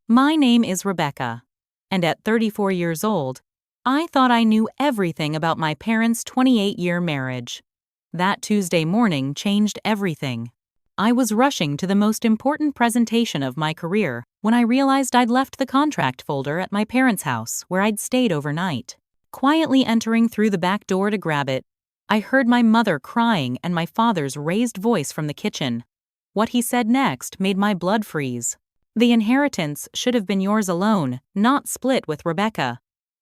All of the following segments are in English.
My name is Rebecca, and at 34 years old, I thought I knew everything about my parents' 28-year marriage. That Tuesday morning changed everything. I was rushing to the most important presentation of my career when I realized I'd left the contract folder at my parents' house where I'd stayed overnight. Quietly entering through the back door to grab it, I heard my mother crying and my father's raised voice from the kitchen. What he said next made my blood freeze. The inheritance should have been yours alone, not split with Rebecca.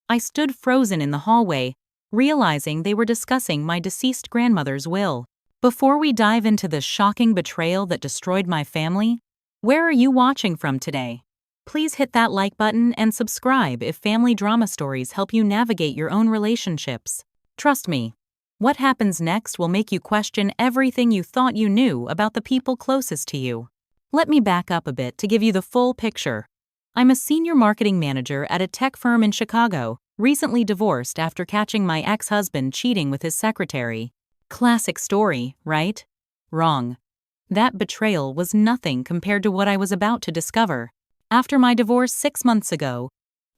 I stood frozen in the hallway, realizing they were discussing my deceased grandmother's will. Before we dive into the shocking betrayal that destroyed my family, where are you watching from today? Please hit that like button and subscribe if family drama stories help you navigate your own relationships. Trust me, what happens next will make you question everything you thought you knew about the people closest to you. Let me back up a bit to give you the full picture. I'm a senior marketing manager at a tech firm in Chicago, recently divorced after catching my ex-husband cheating with his secretary. Classic story, right? Wrong. That betrayal was nothing compared to what I was about to discover. After my divorce 6 months ago,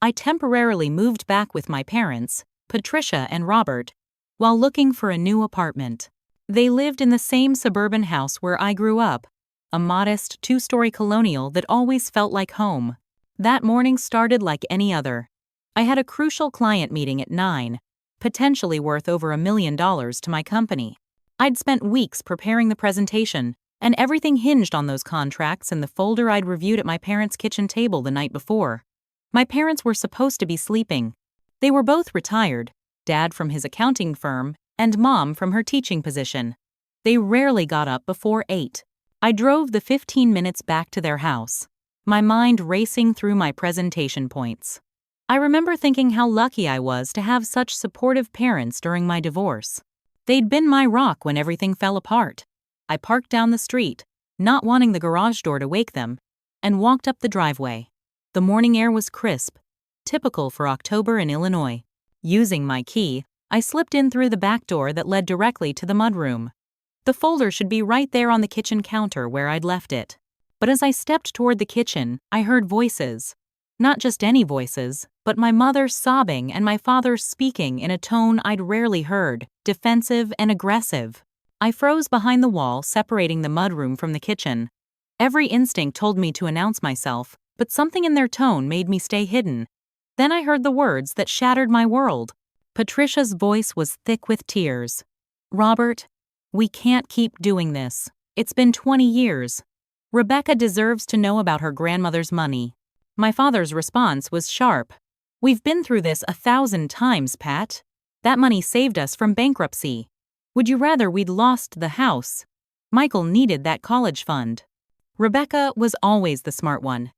I temporarily moved back with my parents, Patricia and Robert, while looking for a new apartment. They lived in the same suburban house where I grew up, a modest 2-story colonial that always felt like home. That morning started like any other. I had a crucial client meeting at 9, potentially worth over $1 million to my company. I'd spent weeks preparing the presentation, and everything hinged on those contracts and the folder I'd reviewed at my parents' kitchen table the night before. My parents were supposed to be sleeping. They were both retired, Dad from his accounting firm and Mom from her teaching position. They rarely got up before 8. I drove the 15 minutes back to their house, my mind racing through my presentation points. I remember thinking how lucky I was to have such supportive parents during my divorce. They'd been my rock when everything fell apart. I parked down the street, not wanting the garage door to wake them, and walked up the driveway. The morning air was crisp, typical for October in Illinois. Using my key, I slipped in through the back door that led directly to the mudroom. The folder should be right there on the kitchen counter where I'd left it. But as I stepped toward the kitchen, I heard voices. Not just any voices, but my mother sobbing and my father speaking in a tone I'd rarely heard, defensive and aggressive. I froze behind the wall separating the mudroom from the kitchen. Every instinct told me to announce myself, but something in their tone made me stay hidden. Then I heard the words that shattered my world. Patricia's voice was thick with tears. "Robert, we can't keep doing this. It's been 20 years. Rebecca deserves to know about her grandmother's money." My father's response was sharp. "We've been through this 1,000 times, Pat. That money saved us from bankruptcy. Would you rather we'd lost the house? Michael needed that college fund." Rebecca was always the smart one.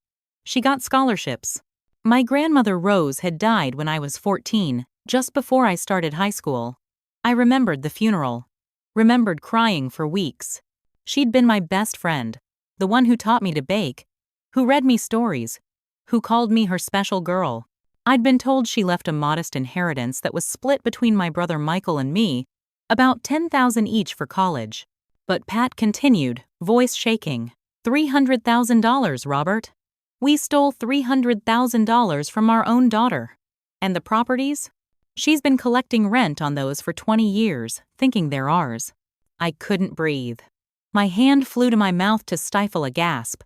She got scholarships. My grandmother Rose had died when I was 14, just before I started high school. I remembered the funeral. Remembered crying for weeks. She'd been my best friend, the one who taught me to bake, who read me stories, who called me her special girl. I'd been told she left a modest inheritance that was split between my brother Michael and me, about $10,000 each for college. But Pat continued, voice shaking. $300,000, Robert. We stole $300,000 from our own daughter. And the properties? She's been collecting rent on those for 20 years, thinking they're ours. I couldn't breathe. My hand flew to my mouth to stifle a gasp.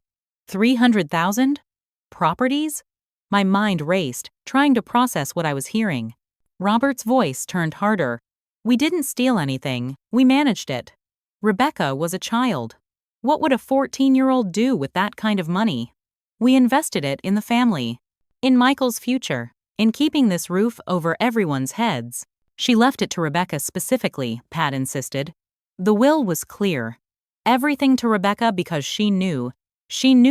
300,000? Properties? My mind raced, trying to process what I was hearing. Robert's voice turned harder. We didn't steal anything, we managed it. Rebecca was a child. What would a 14-year-old do with that kind of money? We invested it in the family, in Michael's future, in keeping this roof over everyone's heads. She left it to Rebecca specifically, Pat insisted. The will was clear. Everything to Rebecca because she knew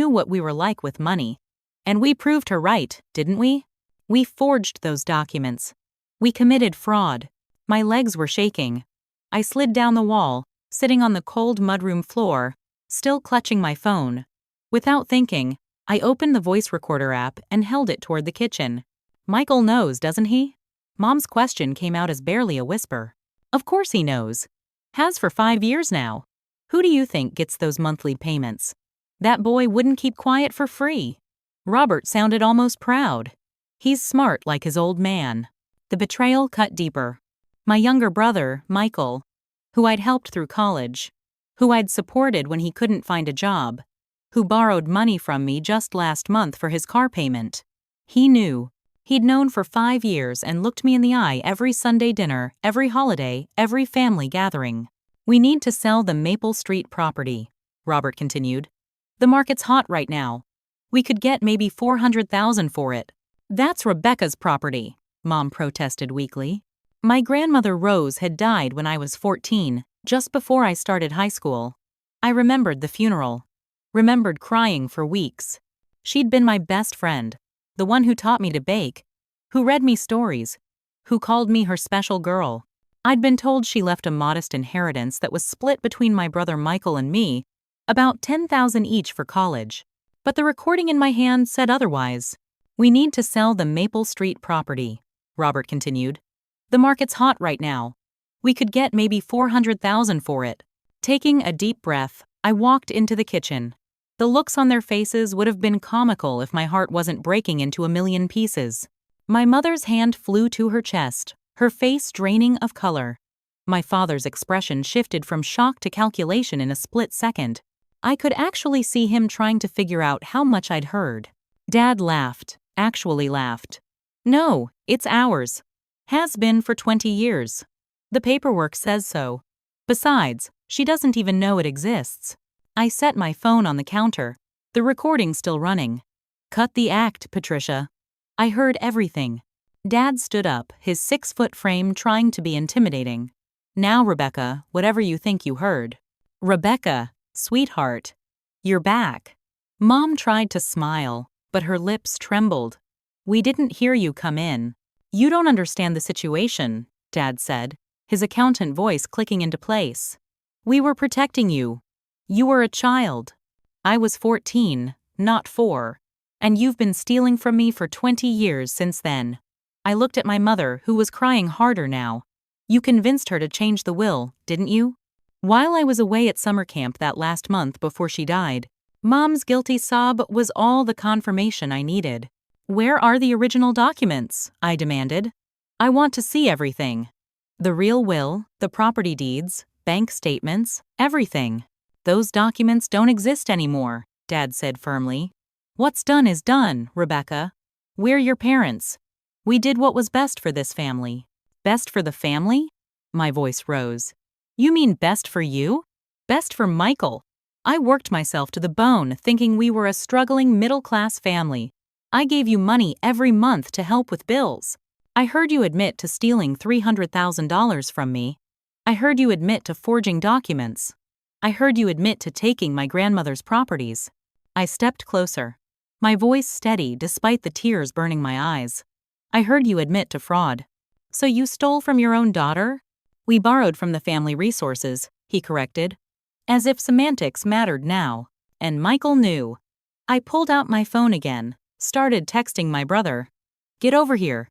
what we were like with money. And we proved her right, didn't we? We forged those documents. We committed fraud. My legs were shaking. I slid down the wall, sitting on the cold mudroom floor, still clutching my phone. Without thinking, I opened the voice recorder app and held it toward the kitchen. Michael knows, doesn't he? Mom's question came out as barely a whisper. Of course he knows. Has for 5 years now. Who do you think gets those monthly payments? That boy wouldn't keep quiet for free. Robert sounded almost proud. He's smart like his old man. The betrayal cut deeper. My younger brother, Michael, who I'd helped through college, who I'd supported when he couldn't find a job, who borrowed money from me just last month for his car payment. He knew. He'd known for 5 years and looked me in the eye every Sunday dinner, every holiday, every family gathering. We need to sell the Maple Street property, Robert continued. The market's hot right now. We could get maybe $400,000 for it. That's Rebecca's property, Mom protested weakly. My grandmother Rose had died when I was 14, just before I started high school. I remembered the funeral. Remembered crying for weeks. She'd been my best friend, the one who taught me to bake, who read me stories, who called me her special girl. I'd been told she left a modest inheritance that was split between my brother Michael and me, about $10,000 each for college. But the recording in my hand said otherwise. We need to sell the Maple Street property, Robert continued. The market's hot right now. We could get maybe $400,000 for it. Taking a deep breath, I walked into the kitchen. The looks on their faces would have been comical if my heart wasn't breaking into a million pieces. My mother's hand flew to her chest, her face draining of color. My father's expression shifted from shock to calculation in a split second. I could actually see him trying to figure out how much I'd heard. Dad laughed, actually laughed. No, it's ours. Has been for 20 years. The paperwork says so. Besides, she doesn't even know it exists. I set my phone on the counter. The recording's still running. Cut the act, Patricia. I heard everything. Dad stood up, his 6-foot frame trying to be intimidating. Now, Rebecca, whatever you think you heard. Rebecca, sweetheart, you're back. Mom tried to smile, but her lips trembled. We didn't hear you come in. You don't understand the situation, Dad said, his accountant voice clicking into place. We were protecting you. You were a child. I was 14, not 4, and you've been stealing from me for 20 years since then. I looked at my mother, who was crying harder now. You convinced her to change the will, didn't you? While I was away at summer camp that last month before she died, Mom's guilty sob was all the confirmation I needed. Where are the original documents? I demanded. I want to see everything. The real will, the property deeds, bank statements, everything. Those documents don't exist anymore, Dad said firmly. What's done is done, Rebecca. We're your parents. We did what was best for this family. Best for the family? My voice rose. You mean best for you? Best for Michael. I worked myself to the bone thinking we were a struggling middle-class family. I gave you money every month to help with bills. I heard you admit to stealing $300,000 from me. I heard you admit to forging documents. I heard you admit to taking my grandmother's properties. I stepped closer, my voice steady despite the tears burning my eyes. I heard you admit to fraud. So you stole from your own daughter? We borrowed from the family resources, he corrected. As if semantics mattered now. And Michael knew. I pulled out my phone again, started texting my brother. Get over here.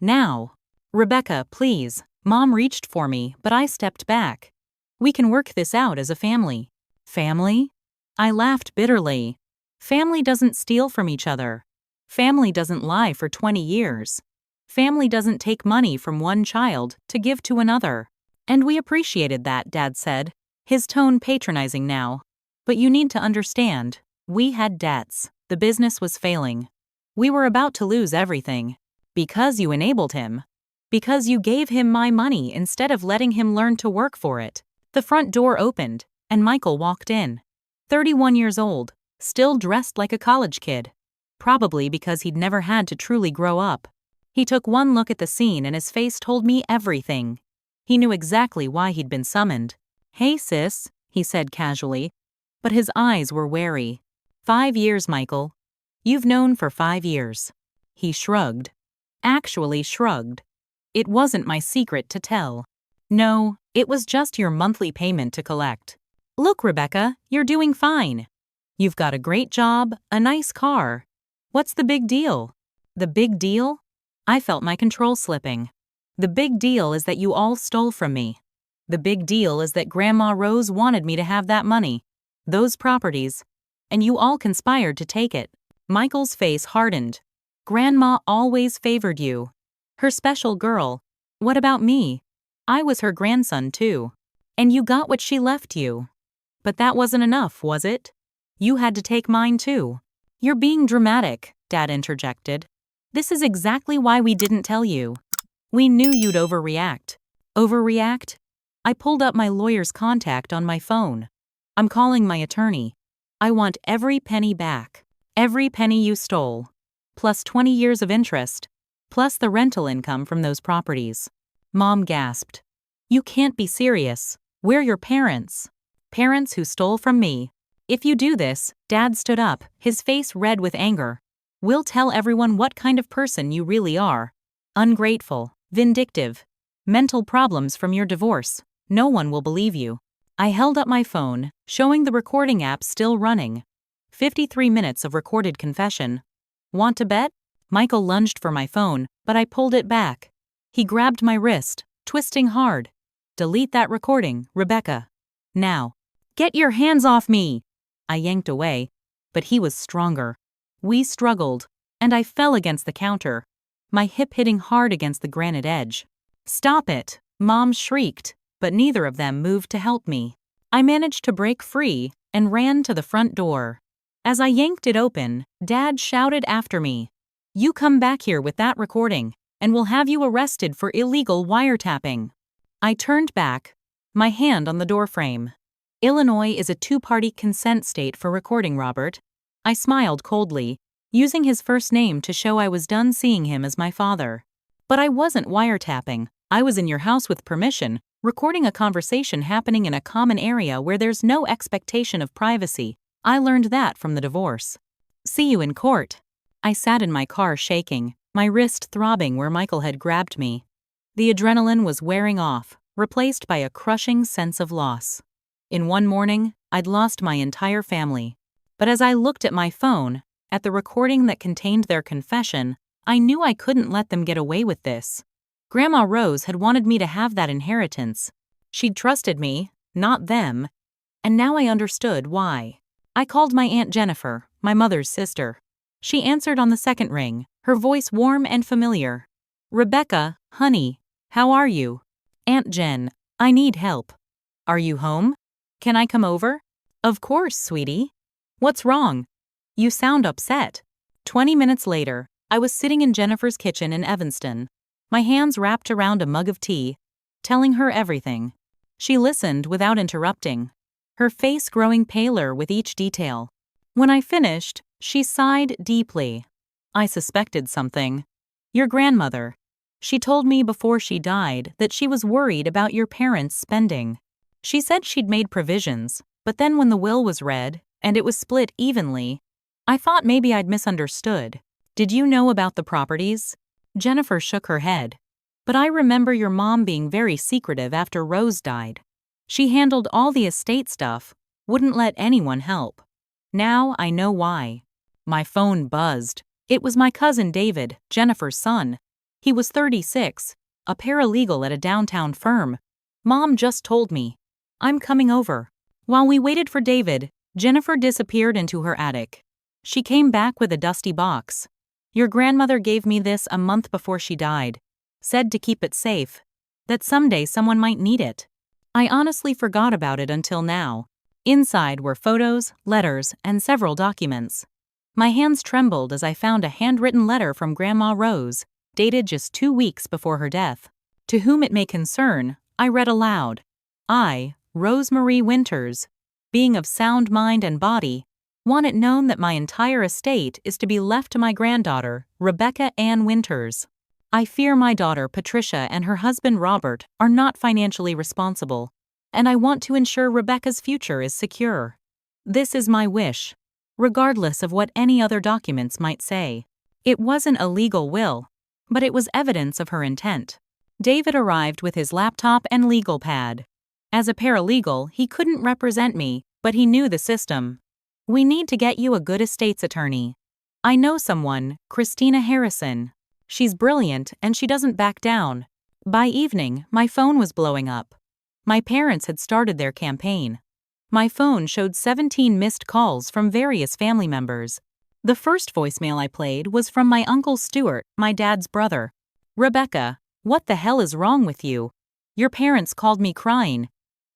Now. Rebecca, please. Mom reached for me, but I stepped back. We can work this out as a family. Family? I laughed bitterly. Family doesn't steal from each other. Family doesn't lie for 20 years. Family doesn't take money from one child to give to another. And we appreciated that, Dad said, his tone patronizing now. But you need to understand, we had debts. The business was failing. We were about to lose everything. Because you enabled him. Because you gave him my money instead of letting him learn to work for it. The front door opened, and Michael walked in. 31 years old, still dressed like a college kid. Probably because he'd never had to truly grow up. He took one look at the scene and his face told me everything. He knew exactly why he'd been summoned. Hey sis, he said casually, but his eyes were wary. 5 years, Michael. You've known for 5 years. He shrugged. Actually shrugged. It wasn't my secret to tell. No, it was just your monthly payment to collect. Look, Rebecca, you're doing fine. You've got a great job, a nice car. What's the big deal? The big deal? I felt my control slipping. The big deal is that you all stole from me. The big deal is that Grandma Rose wanted me to have that money, those properties, and you all conspired to take it. Michael's face hardened. Grandma always favored you. Her special girl. What about me? I was her grandson too. And you got what she left you. But that wasn't enough, was it? You had to take mine too. You're being dramatic, Dad interjected. This is exactly why we didn't tell you. We knew you'd overreact. Overreact? I pulled up my lawyer's contact on my phone. I'm calling my attorney. I want every penny back. Every penny you stole. Plus 20 years of interest. Plus the rental income from those properties. Mom gasped. You can't be serious. We're your parents. Parents who stole from me. If you do this, Dad stood up, his face red with anger. We'll tell everyone what kind of person you really are. Ungrateful, vindictive. Mental problems from your divorce. No one will believe you. I held up my phone, showing the recording app still running. 53 minutes of recorded confession. Want to bet? Michael lunged for my phone, but I pulled it back. He grabbed my wrist, twisting hard. Delete that recording, Rebecca. Now. Get your hands off me! I yanked away, but he was stronger. We struggled, and I fell against the counter, my hip hitting hard against the granite edge. Stop it! Mom shrieked, but neither of them moved to help me. I managed to break free and ran to the front door. As I yanked it open, Dad shouted after me. You come back here with that recording, and we'll have you arrested for illegal wiretapping. I turned back, my hand on the doorframe. Illinois is a two-party consent state for recording, Robert. I smiled coldly, using his first name to show I was done seeing him as my father. But I wasn't wiretapping. I was in your house with permission, recording a conversation happening in a common area where there's no expectation of privacy. I learned that from the divorce. See you in court. I sat in my car shaking, my wrist throbbing where Michael had grabbed me. The adrenaline was wearing off, replaced by a crushing sense of loss. In one morning, I'd lost my entire family. But as I looked at my phone, at the recording that contained their confession, I knew I couldn't let them get away with this. Grandma Rose had wanted me to have that inheritance. She'd trusted me, not them, and now I understood why. I called my Aunt Jennifer, my mother's sister. She answered on the second ring, her voice warm and familiar. Rebecca, honey, how are you? Aunt Jen, I need help. Are you home? Can I come over? Of course, sweetie. What's wrong? You sound upset. 20 minutes later, I was sitting in Jennifer's kitchen in Evanston, my hands wrapped around a mug of tea, telling her everything. She listened without interrupting, her face growing paler with each detail. When I finished, she sighed deeply. I suspected something. Your grandmother. She told me before she died that she was worried about your parents' spending. She said she'd made provisions, but then when the will was read, and it was split evenly, I thought maybe I'd misunderstood. Did you know about the properties? Jennifer shook her head. But I remember your mom being very secretive after Rose died. She handled all the estate stuff, wouldn't let anyone help. Now I know why. My phone buzzed. It was my cousin David, Jennifer's son. He was 36, a paralegal at a downtown firm. Mom just told me. I'm coming over. While we waited for David, Jennifer disappeared into her attic. She came back with a dusty box. Your grandmother gave me this a month before she died. Said to keep it safe. That someday someone might need it. I honestly forgot about it until now. Inside were photos, letters, and several documents. My hands trembled as I found a handwritten letter from Grandma Rose, dated just 2 weeks before her death. To whom it may concern, I read aloud. I, Rosemarie Winters, being of sound mind and body, want it known that my entire estate is to be left to my granddaughter, Rebecca Ann Winters. I fear my daughter Patricia and her husband Robert are not financially responsible, and I want to ensure Rebecca's future is secure. This is my wish, regardless of what any other documents might say. It wasn't a legal will, but it was evidence of her intent. David arrived with his laptop and legal pad. As a paralegal, he couldn't represent me, but he knew the system. We need to get you a good estates attorney. I know someone, Christina Harrison. She's brilliant and she doesn't back down. By evening, my phone was blowing up. My parents had started their campaign. My phone showed 17 missed calls from various family members. The first voicemail I played was from my Uncle Stuart, my dad's brother. "Rebecca, what the hell is wrong with you? Your parents called me crying.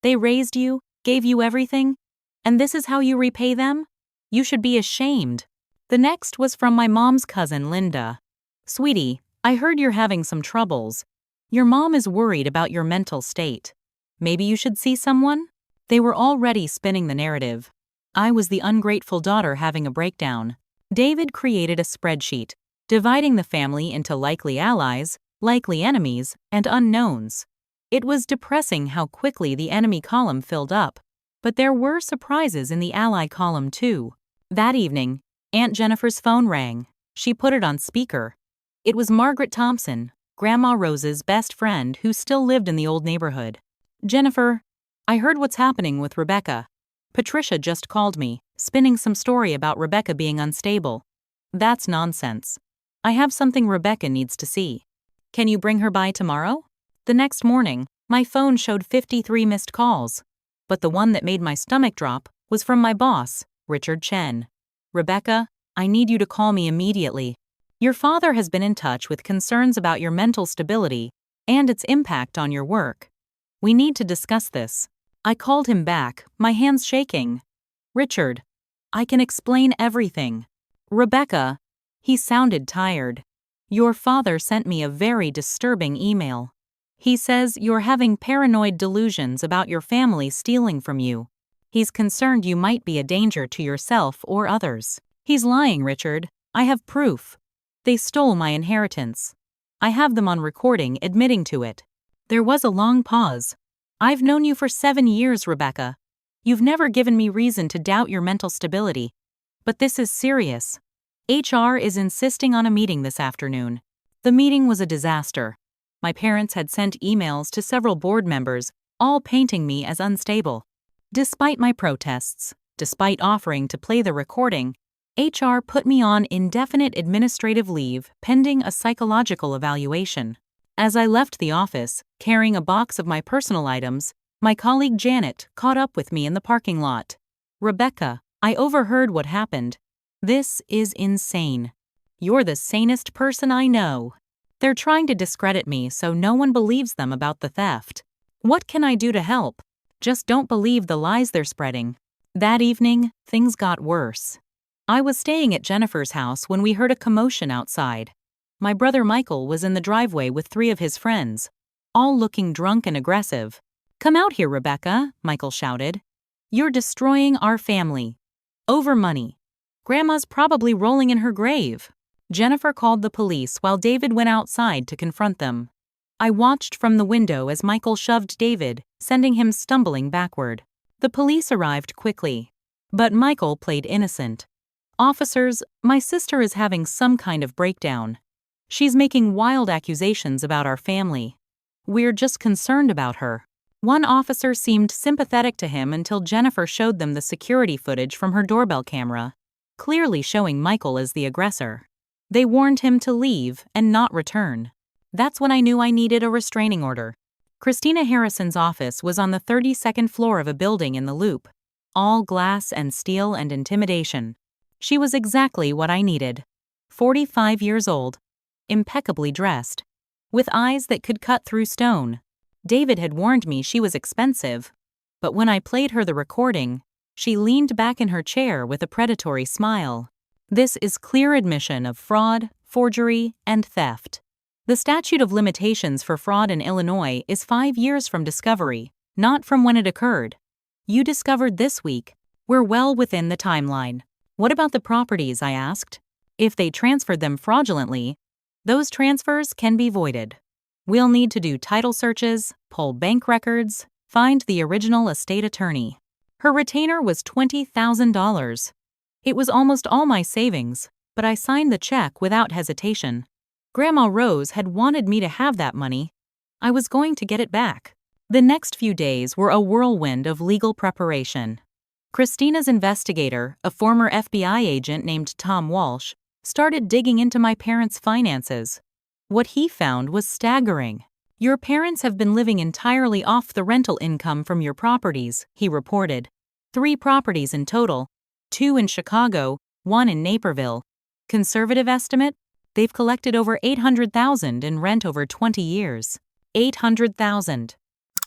They raised you, gave you everything, and this is how you repay them? You should be ashamed." The next was from my mom's cousin, Linda. "Sweetie, I heard you're having some troubles. Your mom is worried about your mental state. Maybe you should see someone?" They were already spinning the narrative. I was the ungrateful daughter having a breakdown. David created a spreadsheet, dividing the family into likely allies, likely enemies, and unknowns. It was depressing how quickly the enemy column filled up, but there were surprises in the ally column too. That evening, Aunt Jennifer's phone rang. She put it on speaker. It was Margaret Thompson, Grandma Rose's best friend who still lived in the old neighborhood. "Jennifer, I heard what's happening with Rebecca. Patricia just called me, spinning some story about Rebecca being unstable. That's nonsense. I have something Rebecca needs to see. Can you bring her by tomorrow?" The next morning, my phone showed 53 missed calls. But the one that made my stomach drop was from my boss, Richard Chen. "Rebecca, I need you to call me immediately. Your father has been in touch with concerns about your mental stability and its impact on your work. We need to discuss this." I called him back, my hands shaking. "Richard, I can explain everything." "Rebecca," he sounded tired. "Your father sent me a very disturbing email. He says you're having paranoid delusions about your family stealing from you. He's concerned you might be a danger to yourself or others." "He's lying, Richard. I have proof. They stole my inheritance. I have them on recording admitting to it." There was a long pause. "I've known you for 7 years, Rebecca. You've never given me reason to doubt your mental stability. But this is serious. HR is insisting on a meeting this afternoon." The meeting was a disaster. My parents had sent emails to several board members, all painting me as unstable. Despite my protests, despite offering to play the recording, HR put me on indefinite administrative leave pending a psychological evaluation. As I left the office, carrying a box of my personal items, my colleague Janet caught up with me in the parking lot. "Rebecca, I overheard what happened. This is insane. You're the sanest person I know. They're trying to discredit me so no one believes them about the theft. What can I do to help? Just don't believe the lies they're spreading." That evening, things got worse. I was staying at Jennifer's house when we heard a commotion outside. My brother Michael was in the driveway with 3 of his friends, all looking drunk and aggressive. "Come out here, Rebecca," Michael shouted. "You're destroying our family. Over money. Grandma's probably rolling in her grave." Jennifer called the police while David went outside to confront them. I watched from the window as Michael shoved David, sending him stumbling backward. The police arrived quickly. But Michael played innocent. "Officers, my sister is having some kind of breakdown. She's making wild accusations about our family. We're just concerned about her." One officer seemed sympathetic to him until Jennifer showed them the security footage from her doorbell camera, clearly showing Michael as the aggressor. They warned him to leave and not return. That's when I knew I needed a restraining order. Christina Harrison's office was on the 32nd floor of a building in the Loop, all glass and steel and intimidation. She was exactly what I needed. 45 years old, impeccably dressed, with eyes that could cut through stone. David had warned me she was expensive, but when I played her the recording, she leaned back in her chair with a predatory smile. This is clear admission of fraud, forgery, and theft. The statute of limitations for fraud in Illinois is 5 years from discovery, not from when it occurred. You discovered this week. We're well within the timeline. What about the properties, I asked. If they transferred them fraudulently, those transfers can be voided. We'll need to do title searches, pull bank records, find the original estate attorney. Her retainer was $20,000. It was almost all my savings, but I signed the check without hesitation. Grandma Rose had wanted me to have that money. I was going to get it back. The next few days were a whirlwind of legal preparation. Christina's investigator, a former FBI agent named Tom Walsh, started digging into my parents' finances. What he found was staggering. Your parents have been living entirely off the rental income from your properties, he reported. 3 properties in total, 2 in Chicago, one in Naperville. Conservative estimate? They've collected over $800,000 in rent over 20 years. $800,000.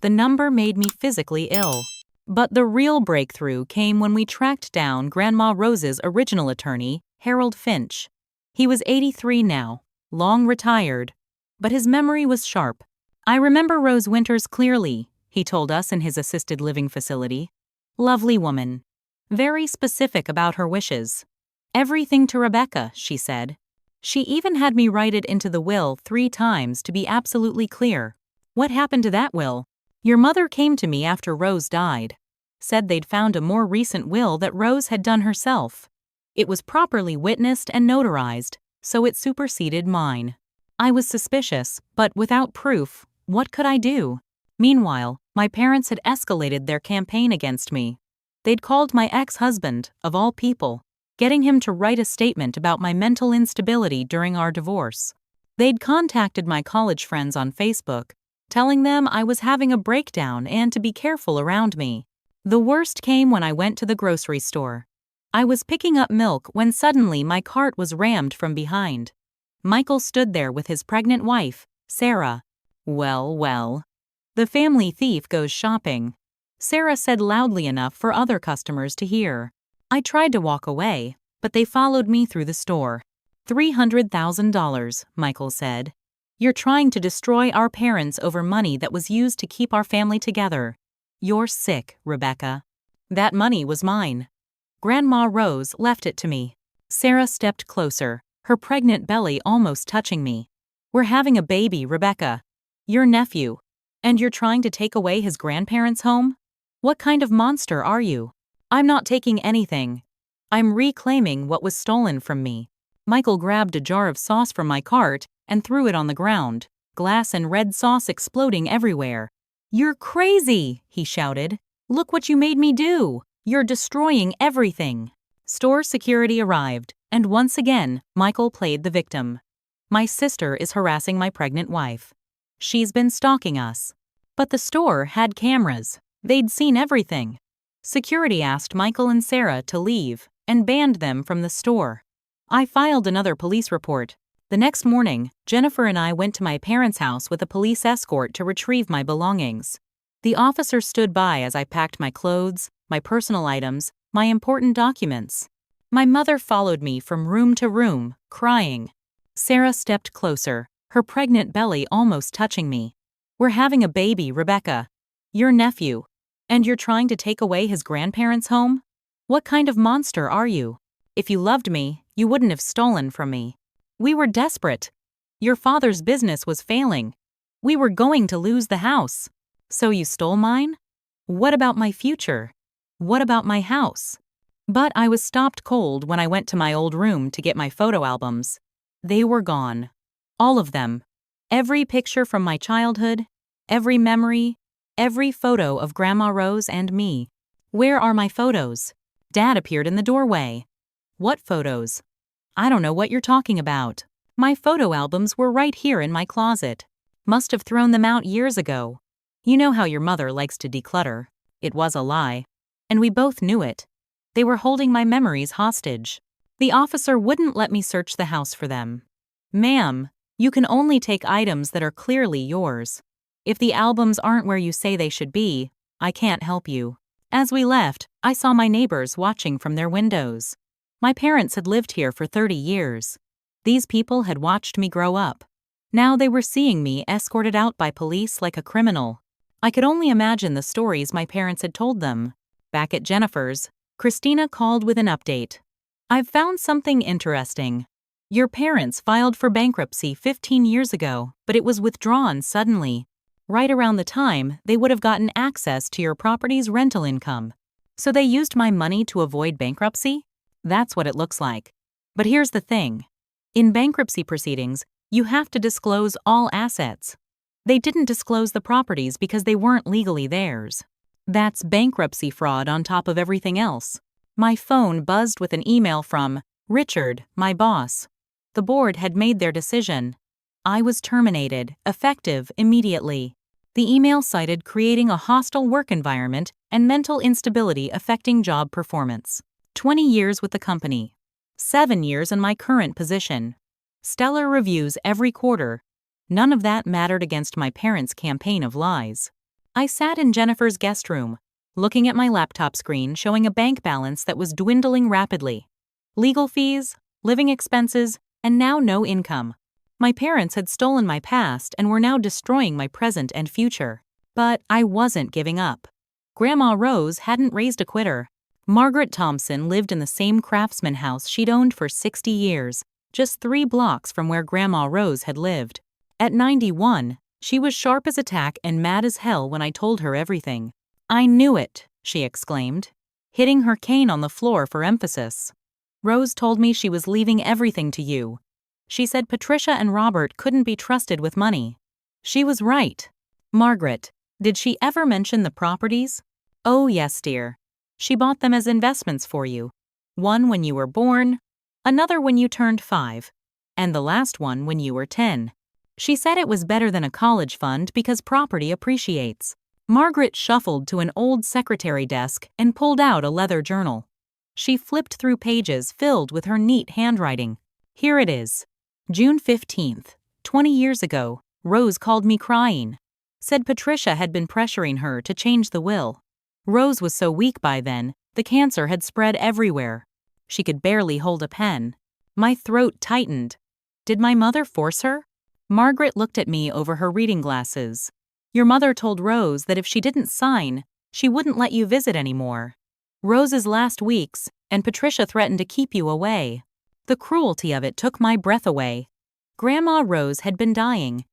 The number made me physically ill. But the real breakthrough came when we tracked down Grandma Rose's original attorney, Harold Finch. He was 83 now, long retired, but his memory was sharp. "I remember Rose Winters clearly," he told us in his assisted living facility. "Lovely woman. Very specific about her wishes. Everything to Rebecca," she said. She even had me write it into the will 3 times to be absolutely clear. "What happened to that will?" "Your mother came to me after Rose died. Said they'd found a more recent will that Rose had done herself. It was properly witnessed and notarized, so it superseded mine. I was suspicious, but without proof, what could I do?" Meanwhile, my parents had escalated their campaign against me. They'd called my ex-husband, of all people, getting him to write a statement about my mental instability during our divorce. They'd contacted my college friends on Facebook, telling them I was having a breakdown and to be careful around me. The worst came when I went to the grocery store. I was picking up milk when suddenly my cart was rammed from behind. Michael stood there with his pregnant wife, Sarah. Well, well. The family thief goes shopping. Sarah said loudly enough for other customers to hear. I tried to walk away, but they followed me through the store. $300,000, Michael said. "You're trying to destroy our parents over money that was used to keep our family together. You're sick, Rebecca." That money was mine. Grandma Rose left it to me. Sarah stepped closer, her pregnant belly almost touching me. "We're having a baby, Rebecca. Your nephew. And you're trying to take away his grandparents' home? What kind of monster are you?" "I'm not taking anything. I'm reclaiming what was stolen from me." Michael grabbed a jar of sauce from my cart and threw it on the ground, glass and red sauce exploding everywhere. "You're crazy," he shouted. "Look what you made me do. You're destroying everything." Store security arrived, and once again, Michael played the victim. "My sister is harassing my pregnant wife. She's been stalking us." But the store had cameras. They'd seen everything. Security asked Michael and Sarah to leave and banned them from the store. I filed another police report. The next morning, Jennifer and I went to my parents' house with a police escort to retrieve my belongings. The officer stood by as I packed my clothes, my personal items, my important documents. My mother followed me from room to room, crying. Sarah stepped closer, her pregnant belly almost touching me. "We're having a baby, Rebecca. Your nephew. And you're trying to take away his grandparents' home? What kind of monster are you? If you loved me, you wouldn't have stolen from me. We were desperate. Your father's business was failing. We were going to lose the house. So you stole mine? What about my future? What about my house?" But I was stopped cold when I went to my old room to get my photo albums. They were gone. All of them. Every picture from my childhood, every memory, every photo of Grandma Rose and me. "Where are my photos?" Dad appeared in the doorway. "What photos?" "I don't know what you're talking about. My photo albums were right here in my closet. Must have thrown them out years ago. You know how your mother likes to declutter." It was a lie. And we both knew it. They were holding my memories hostage. The officer wouldn't let me search the house for them. "Ma'am, you can only take items that are clearly yours. If the albums aren't where you say they should be, I can't help you." As we left, I saw my neighbors watching from their windows. My parents had lived here for 30 years. These people had watched me grow up. Now they were seeing me escorted out by police like a criminal. I could only imagine the stories my parents had told them. Back at Jennifer's, Christina called with an update. "I've found something interesting. Your parents filed for bankruptcy 15 years ago, but it was withdrawn suddenly, right around the time they would have gotten access to your property's rental income. So they used my money to avoid bankruptcy? That's what it looks like. But here's the thing. In bankruptcy proceedings, you have to disclose all assets. They didn't disclose the properties because they weren't legally theirs. That's bankruptcy fraud on top of everything else." My phone buzzed with an email from Richard, my boss. The board had made their decision. I was terminated, effective immediately. The email cited creating a hostile work environment and mental instability affecting job performance. 20 years with the company. 7 years in my current position. Stellar reviews every quarter. None of that mattered against my parents' campaign of lies. I sat in Jennifer's guest room, looking at my laptop screen showing a bank balance that was dwindling rapidly. Legal fees, living expenses, and now no income. My parents had stolen my past and were now destroying my present and future. But I wasn't giving up. Grandma Rose hadn't raised a quitter. Margaret Thompson lived in the same craftsman house she'd owned for 60 years, just 3 blocks from where Grandma Rose had lived. At 91, she was sharp as a tack and mad as hell when I told her everything. "I knew it," she exclaimed, hitting her cane on the floor for emphasis. "Rose told me she was leaving everything to you. She said Patricia and Robert couldn't be trusted with money." She was right. "Margaret, did she ever mention the properties?" "Oh, yes, dear. She bought them as investments for you. One when you were born, another when you turned 5, and the last one when you were 10. She said it was better than a college fund because property appreciates." Margaret shuffled to an old secretary desk and pulled out a leather journal. She flipped through pages filled with her neat handwriting. Here it is. June 15th, 20 years ago, Rose called me crying. Said Patricia had been pressuring her to change the will. Rose was so weak by then, the cancer had spread everywhere. She could barely hold a pen. My throat tightened. Did my mother force her? Margaret looked at me over her reading glasses. "Your mother told Rose that if she didn't sign, she wouldn't let you visit anymore. Rose's last weeks, and Patricia threatened to keep you away." The cruelty of it took my breath away. Grandma Rose had been dying,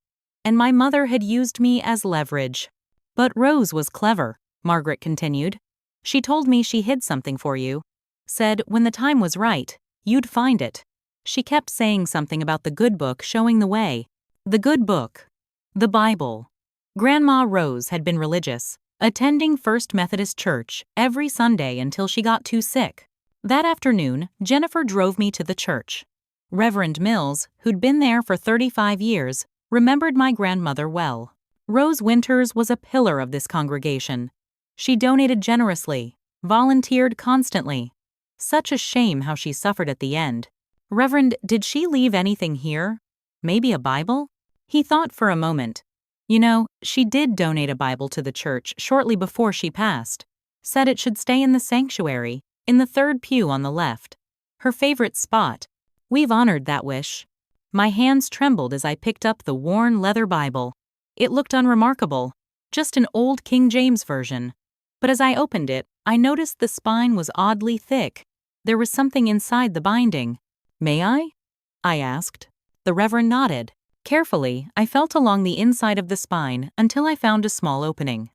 and my mother had used me as leverage. "But Rose was clever," Margaret continued. "She told me she hid something for you. Said when the time was right, you'd find it. She kept saying something about the good book showing the way. The good book. The Bible." Grandma Rose had been religious, attending First Methodist Church every Sunday until she got too sick. That afternoon, Jennifer drove me to the church. Reverend Mills, who'd been there for 35 years, remembered my grandmother well. Rose Winters was a pillar of this congregation. She donated generously, volunteered constantly. Such a shame how she suffered at the end. "Reverend, did she leave anything here? Maybe a Bible?" He thought for a moment. "You know, she did donate a Bible to the church shortly before she passed. Said it should stay in the sanctuary, in the 3rd pew on the left. Her favorite spot. We've honored that wish." My hands trembled as I picked up the worn leather Bible. It looked unremarkable, just an old King James version. But as I opened it, I noticed the spine was oddly thick. There was something inside the binding. "May I?" I asked. The Reverend nodded. Carefully, I felt along the inside of the spine until I found a small opening.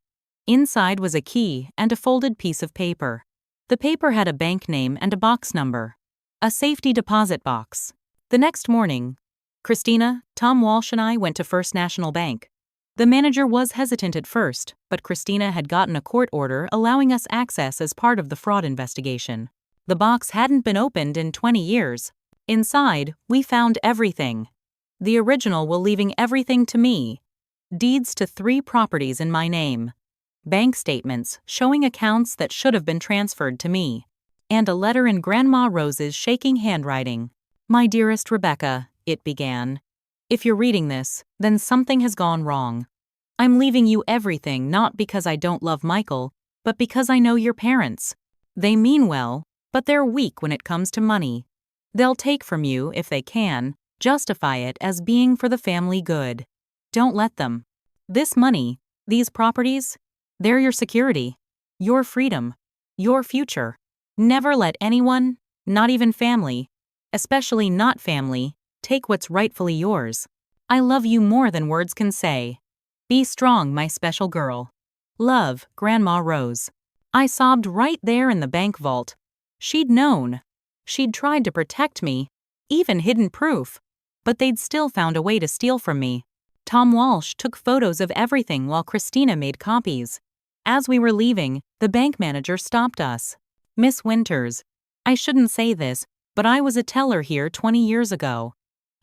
Inside was a key and a folded piece of paper. The paper had a bank name and a box number. A safety deposit box. The next morning, Christina, Tom Walsh, and I went to First National Bank. The manager was hesitant at first, but Christina had gotten a court order allowing us access as part of the fraud investigation. The box hadn't been opened in 20 years. Inside, we found everything. The original will leaving everything to me. Deeds to 3 properties in my name. Bank statements showing accounts that should have been transferred to me. And a letter in Grandma Rose's shaking handwriting. "My dearest Rebecca," it began. "If you're reading this, then something has gone wrong. I'm leaving you everything not because I don't love Michael, but because I know your parents. They mean well, but they're weak when it comes to money. They'll take from you if they can, justify it as being for the family good. Don't let them. This money, these properties, they're your security, your freedom, your future. Never let anyone, not even family, especially not family, take what's rightfully yours. I love you more than words can say. Be strong, my special girl. Love, Grandma Rose." I sobbed right there in the bank vault. She'd known. She'd tried to protect me, even hidden proof, but they'd still found a way to steal from me. Tom Walsh took photos of everything while Christina made copies. As we were leaving, the bank manager stopped us. "Miss Winters, I shouldn't say this, but I was a teller here 20 years ago.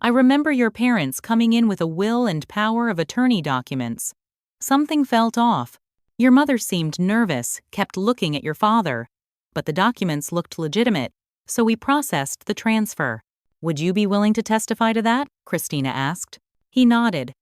I remember your parents coming in with a will and power of attorney documents. Something felt off. Your mother seemed nervous, kept looking at your father. But the documents looked legitimate, so we processed the transfer. Would you be willing to testify to that? Christina asked. He nodded.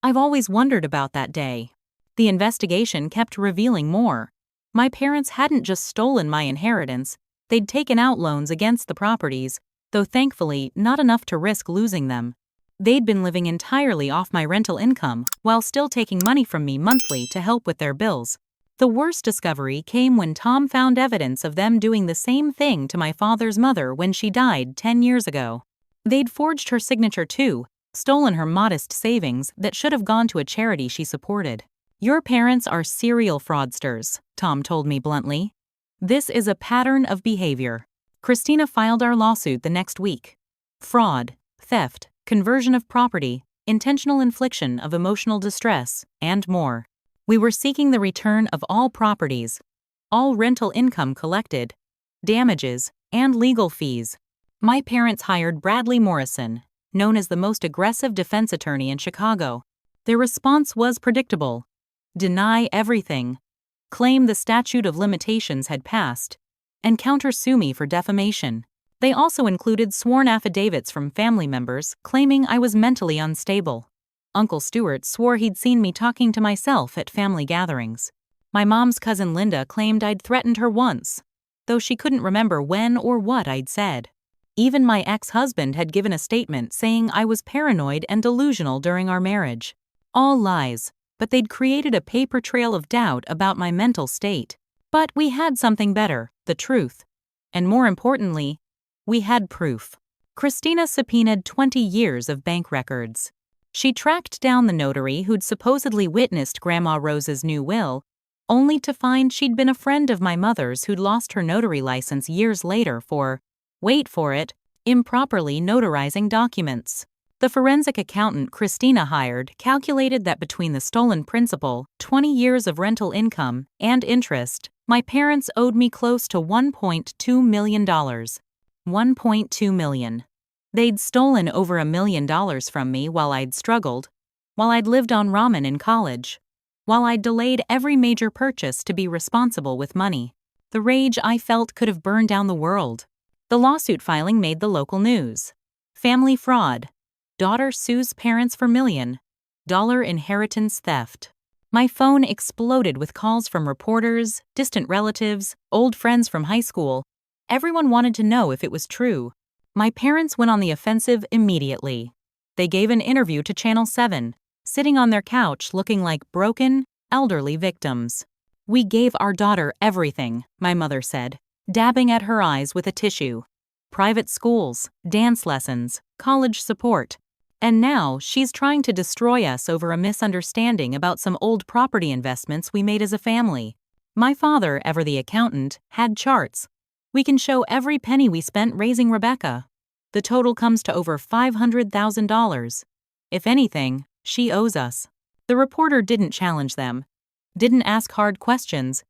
I've always wondered about that day. The investigation kept revealing more. My parents hadn't just stolen my inheritance, they'd taken out loans against the properties, though thankfully not enough to risk losing them. They'd been living entirely off my rental income while still taking money from me monthly to help with their bills. The worst discovery came when Tom found evidence of them doing the same thing to my father's mother when she died 10 years ago. They'd forged her signature too, stolen her modest savings that should have gone to a charity she supported. Your parents are serial fraudsters, Tom told me bluntly. This is a pattern of behavior. Christina filed our lawsuit the next week. Fraud, theft, conversion of property, intentional infliction of emotional distress, and more. We were seeking the return of all properties, all rental income collected, damages, and legal fees. My parents hired Bradley Morrison, known as the most aggressive defense attorney in Chicago. Their response was predictable. Deny everything, claim the statute of limitations had passed, and countersue me for defamation. They also included sworn affidavits from family members claiming I was mentally unstable. Uncle Stuart swore he'd seen me talking to myself at family gatherings. My mom's cousin Linda claimed I'd threatened her once, though she couldn't remember when or what I'd said. Even my ex-husband had given a statement saying I was paranoid and delusional during our marriage. All lies, but they'd created a paper trail of doubt about my mental state. But we had something better, the truth. And more importantly, we had proof. Christina subpoenaed 20 years of bank records. She tracked down the notary who'd supposedly witnessed Grandma Rose's new will, only to find she'd been a friend of my mother's who'd lost her notary license years later for, wait for it, improperly notarizing documents. The forensic accountant Christina hired calculated that between the stolen principal, 20 years of rental income, and interest, my parents owed me close to $1.2 million. $1.2 million. They'd stolen over $1 million from me while I'd struggled, while I'd lived on ramen in college, while I'd delayed every major purchase to be responsible with money. The rage I felt could have burned down the world. The lawsuit filing made the local news. Family fraud. Daughter sues parents for $1 million inheritance theft. My phone exploded with calls from reporters, distant relatives, old friends from high school. Everyone wanted to know if it was true. My parents went on the offensive immediately. They gave an interview to Channel 7, sitting on their couch looking like broken, elderly victims. We gave our daughter everything, my mother said, dabbing at her eyes with a tissue. Private schools, dance lessons, college support. And now she's trying to destroy us over a misunderstanding about some old property investments we made as a family. My father, ever the accountant, had charts. We can show every penny we spent raising Rebecca. The total comes to over $500,000. If anything, she owes us. The reporter didn't challenge them, didn't ask hard questions.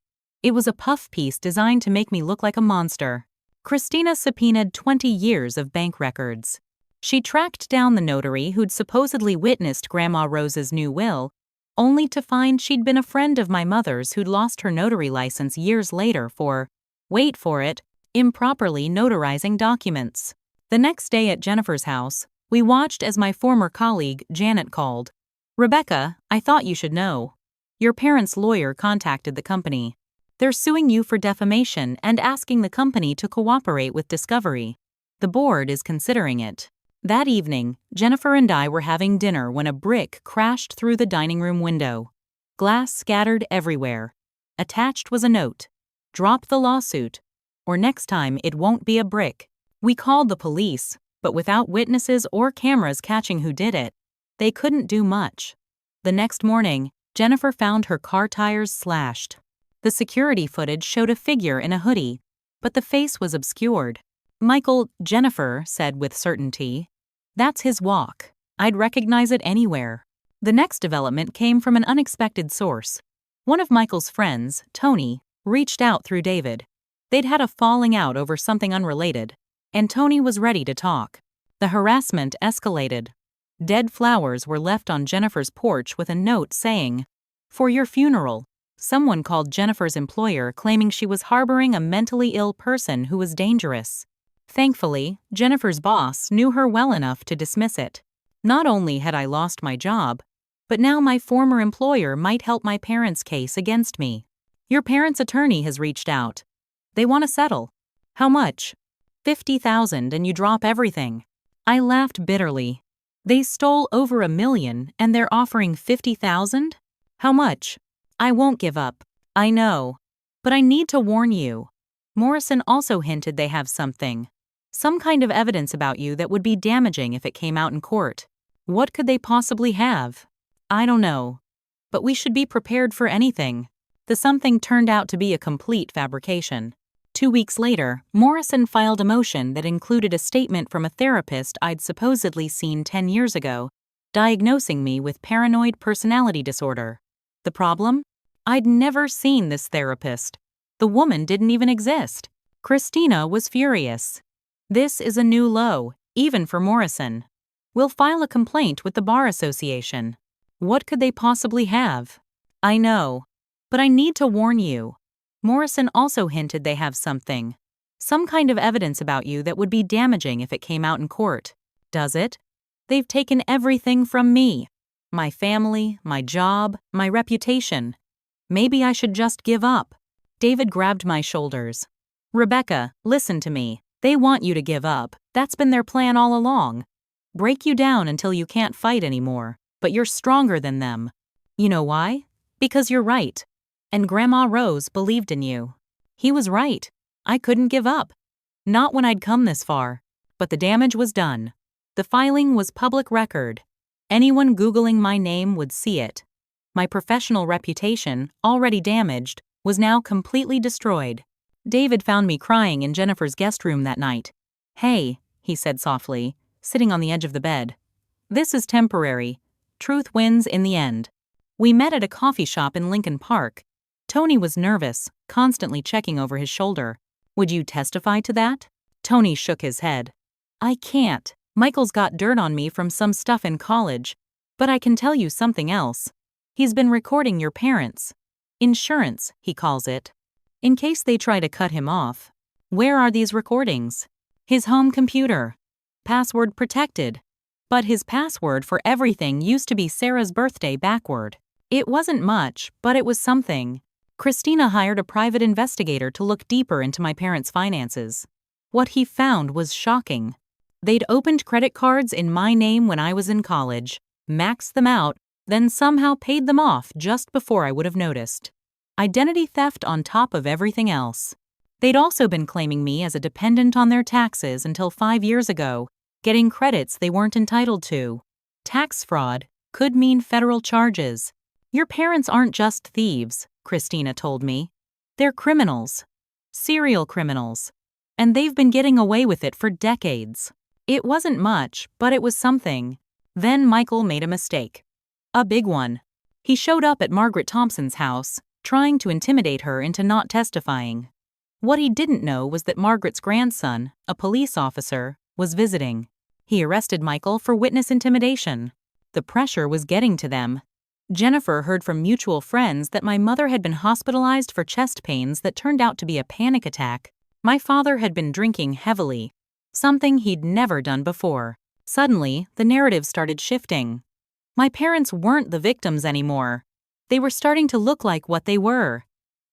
It was a puff piece designed to make me look like a monster. Christina subpoenaed 20 years of bank records. She tracked down the notary who'd supposedly witnessed Grandma Rose's new will, only to find she'd been a friend of my mother's who'd lost her notary license years later for, wait for it, improperly notarizing documents. The next day at Jennifer's house, we watched as my former colleague, Janet, called. Rebecca, I thought you should know. Your parents' lawyer contacted the company. They're suing you for defamation and asking the company to cooperate with discovery. The board is considering it. That evening, Jennifer and I were having dinner when a brick crashed through the dining room window. Glass scattered everywhere. Attached was a note. Drop the lawsuit, or next time it won't be a brick. We called the police, but without witnesses or cameras catching who did it, they couldn't do much. The next morning, Jennifer found her car tires slashed. The security footage showed a figure in a hoodie, but the face was obscured. Michael, Jennifer said with certainty, that's his walk. I'd recognize it anywhere. The next development came from an unexpected source. One of Michael's friends, Tony, reached out through David. They'd had a falling out over something unrelated, and Tony was ready to talk. The harassment escalated. Dead flowers were left on Jennifer's porch with a note saying, "For your funeral." Someone called Jennifer's employer claiming she was harboring a mentally ill person who was dangerous. Thankfully, Jennifer's boss knew her well enough to dismiss it. Not only had I lost my job, but now my former employer might help my parents' case against me. Your parents' attorney has reached out. They want to settle. How much? 50,000 and you drop everything. I laughed bitterly. They stole over $1 million and they're offering 50,000? How much? I won't give up. I know. But I need to warn you. Morrison also hinted they have something. Some kind of evidence about you that would be damaging if it came out in court. What could they possibly have? I don't know. But we should be prepared for anything. The something turned out to be a complete fabrication. 2 weeks later, Morrison filed a motion that included a statement from a therapist I'd supposedly seen 10 years ago, diagnosing me with paranoid personality disorder. The problem? I'd never seen this therapist. The woman didn't even exist. Christina was furious. This is a new low, even for Morrison. We'll file a complaint with the Bar Association. What could they possibly have? I know. But I need to warn you. Morrison also hinted they have something. Some kind of evidence about you that would be damaging if it came out in court. Does it? They've taken everything from me. My family, my job, my reputation. Maybe I should just give up. David grabbed my shoulders. Rebecca, listen to me. They want you to give up. That's been their plan all along. Break you down until you can't fight anymore, but you're stronger than them. You know why? Because you're right. And Grandma Rose believed in you. He was right. I couldn't give up. Not when I'd come this far. But the damage was done. The filing was public record. Anyone Googling my name would see it. My professional reputation, already damaged, was now completely destroyed. David found me crying in Jennifer's guest room that night. Hey, he said softly, sitting on the edge of the bed. This is temporary. Truth wins in the end. We met at a coffee shop in Lincoln Park. Tony was nervous, constantly checking over his shoulder. Would you testify to that? Tony shook his head. I can't. Michael's got dirt on me from some stuff in college. But I can tell you something else. He's been recording your parents. Insurance, he calls it. In case they try to cut him off. Where are these recordings? His home computer. Password protected. But his password for everything used to be Sarah's birthday backward. It wasn't much, but it was something. Christina hired a private investigator to look deeper into my parents' finances. What he found was shocking. They'd opened credit cards in my name when I was in college, maxed them out, then somehow paid them off just before I would have noticed. Identity theft on top of everything else. They'd also been claiming me as a dependent on their taxes until 5 years ago, getting credits they weren't entitled to. Tax fraud could mean federal charges. Your parents aren't just thieves, Christina told me. They're criminals. Serial criminals. And they've been getting away with it for decades. It wasn't much, but it was something. Then Michael made a mistake. A big one. He showed up at Margaret Thompson's house, trying to intimidate her into not testifying. What he didn't know was that Margaret's grandson, a police officer, was visiting. He arrested Michael for witness intimidation. The pressure was getting to them. Jennifer heard from mutual friends that my mother had been hospitalized for chest pains that turned out to be a panic attack. My father had been drinking heavily, something he'd never done before. Suddenly, the narrative started shifting. My parents weren't the victims anymore. They were starting to look like what they were.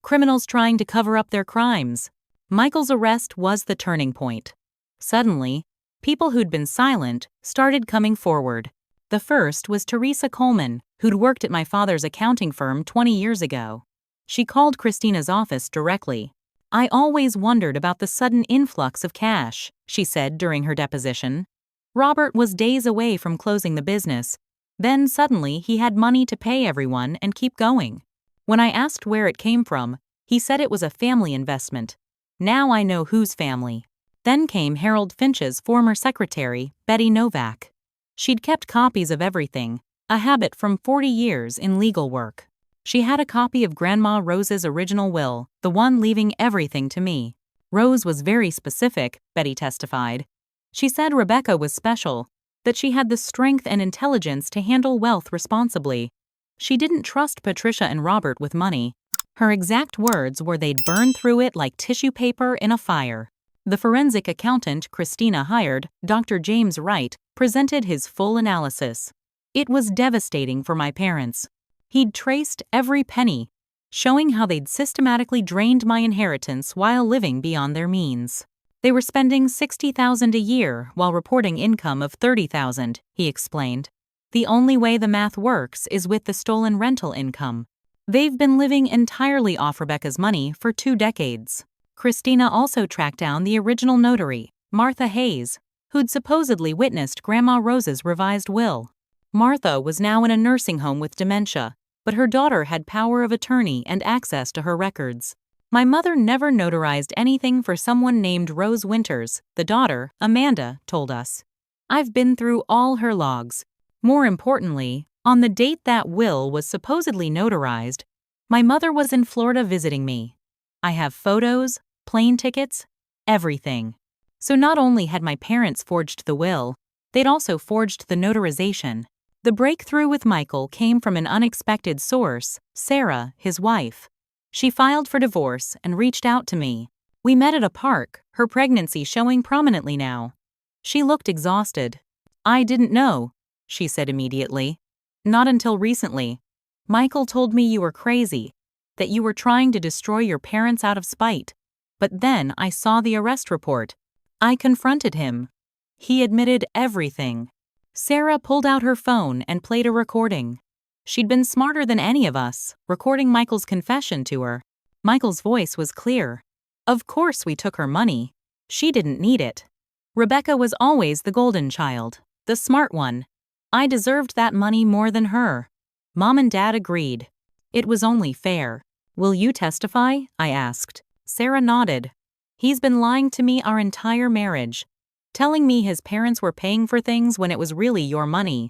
Criminals trying to cover up their crimes. Michael's arrest was the turning point. Suddenly, people who'd been silent started coming forward. The first was Teresa Coleman, who'd worked at my father's accounting firm 20 years ago. She called Christina's office directly. I always wondered about the sudden influx of cash, she said during her deposition. Robert was days away from closing the business. Then suddenly he had money to pay everyone and keep going. When I asked where it came from, he said it was a family investment. Now I know whose family. Then came Harold Finch's former secretary, Betty Novak. She'd kept copies of everything, a habit from 40 years in legal work. She had a copy of Grandma Rose's original will, the one leaving everything to me. Rose was very specific, Betty testified. She said Rebecca was special, that she had the strength and intelligence to handle wealth responsibly. She didn't trust Patricia and Robert with money. Her exact words were they'd burn through it like tissue paper in a fire. The forensic accountant Christina hired, Dr. James Wright, presented his full analysis. It was devastating for my parents. He'd traced every penny, showing how they'd systematically drained my inheritance while living beyond their means. They were spending $60,000 a year while reporting income of $30,000, he explained. The only way the math works is with the stolen rental income. They've been living entirely off Rebecca's money for 2 decades. Christina also tracked down the original notary, Martha Hayes, who'd supposedly witnessed Grandma Rose's revised will. Martha was now in a nursing home with dementia, but her daughter had power of attorney and access to her records. My mother never notarized anything for someone named Rose Winters, the daughter, Amanda, told us. I've been through all her logs. More importantly, on the date that will was supposedly notarized, my mother was in Florida visiting me. I have photos, plane tickets, everything. So not only had my parents forged the will, they'd also forged the notarization. The breakthrough with Michael came from an unexpected source, Sarah, his wife. She filed for divorce and reached out to me. We met at a park, her pregnancy showing prominently now. She looked exhausted. I didn't know, she said immediately. Not until recently. Michael told me you were crazy, that you were trying to destroy your parents out of spite. But then I saw the arrest report. I confronted him. He admitted everything. Sarah pulled out her phone and played a recording. She'd been smarter than any of us, recording Michael's confession to her. Michael's voice was clear. Of course we took her money. She didn't need it. Rebecca was always the golden child, the smart one. I deserved that money more than her. Mom and Dad agreed. It was only fair. Will you testify? I asked. Sarah nodded. He's been lying to me our entire marriage, telling me his parents were paying for things when it was really your money.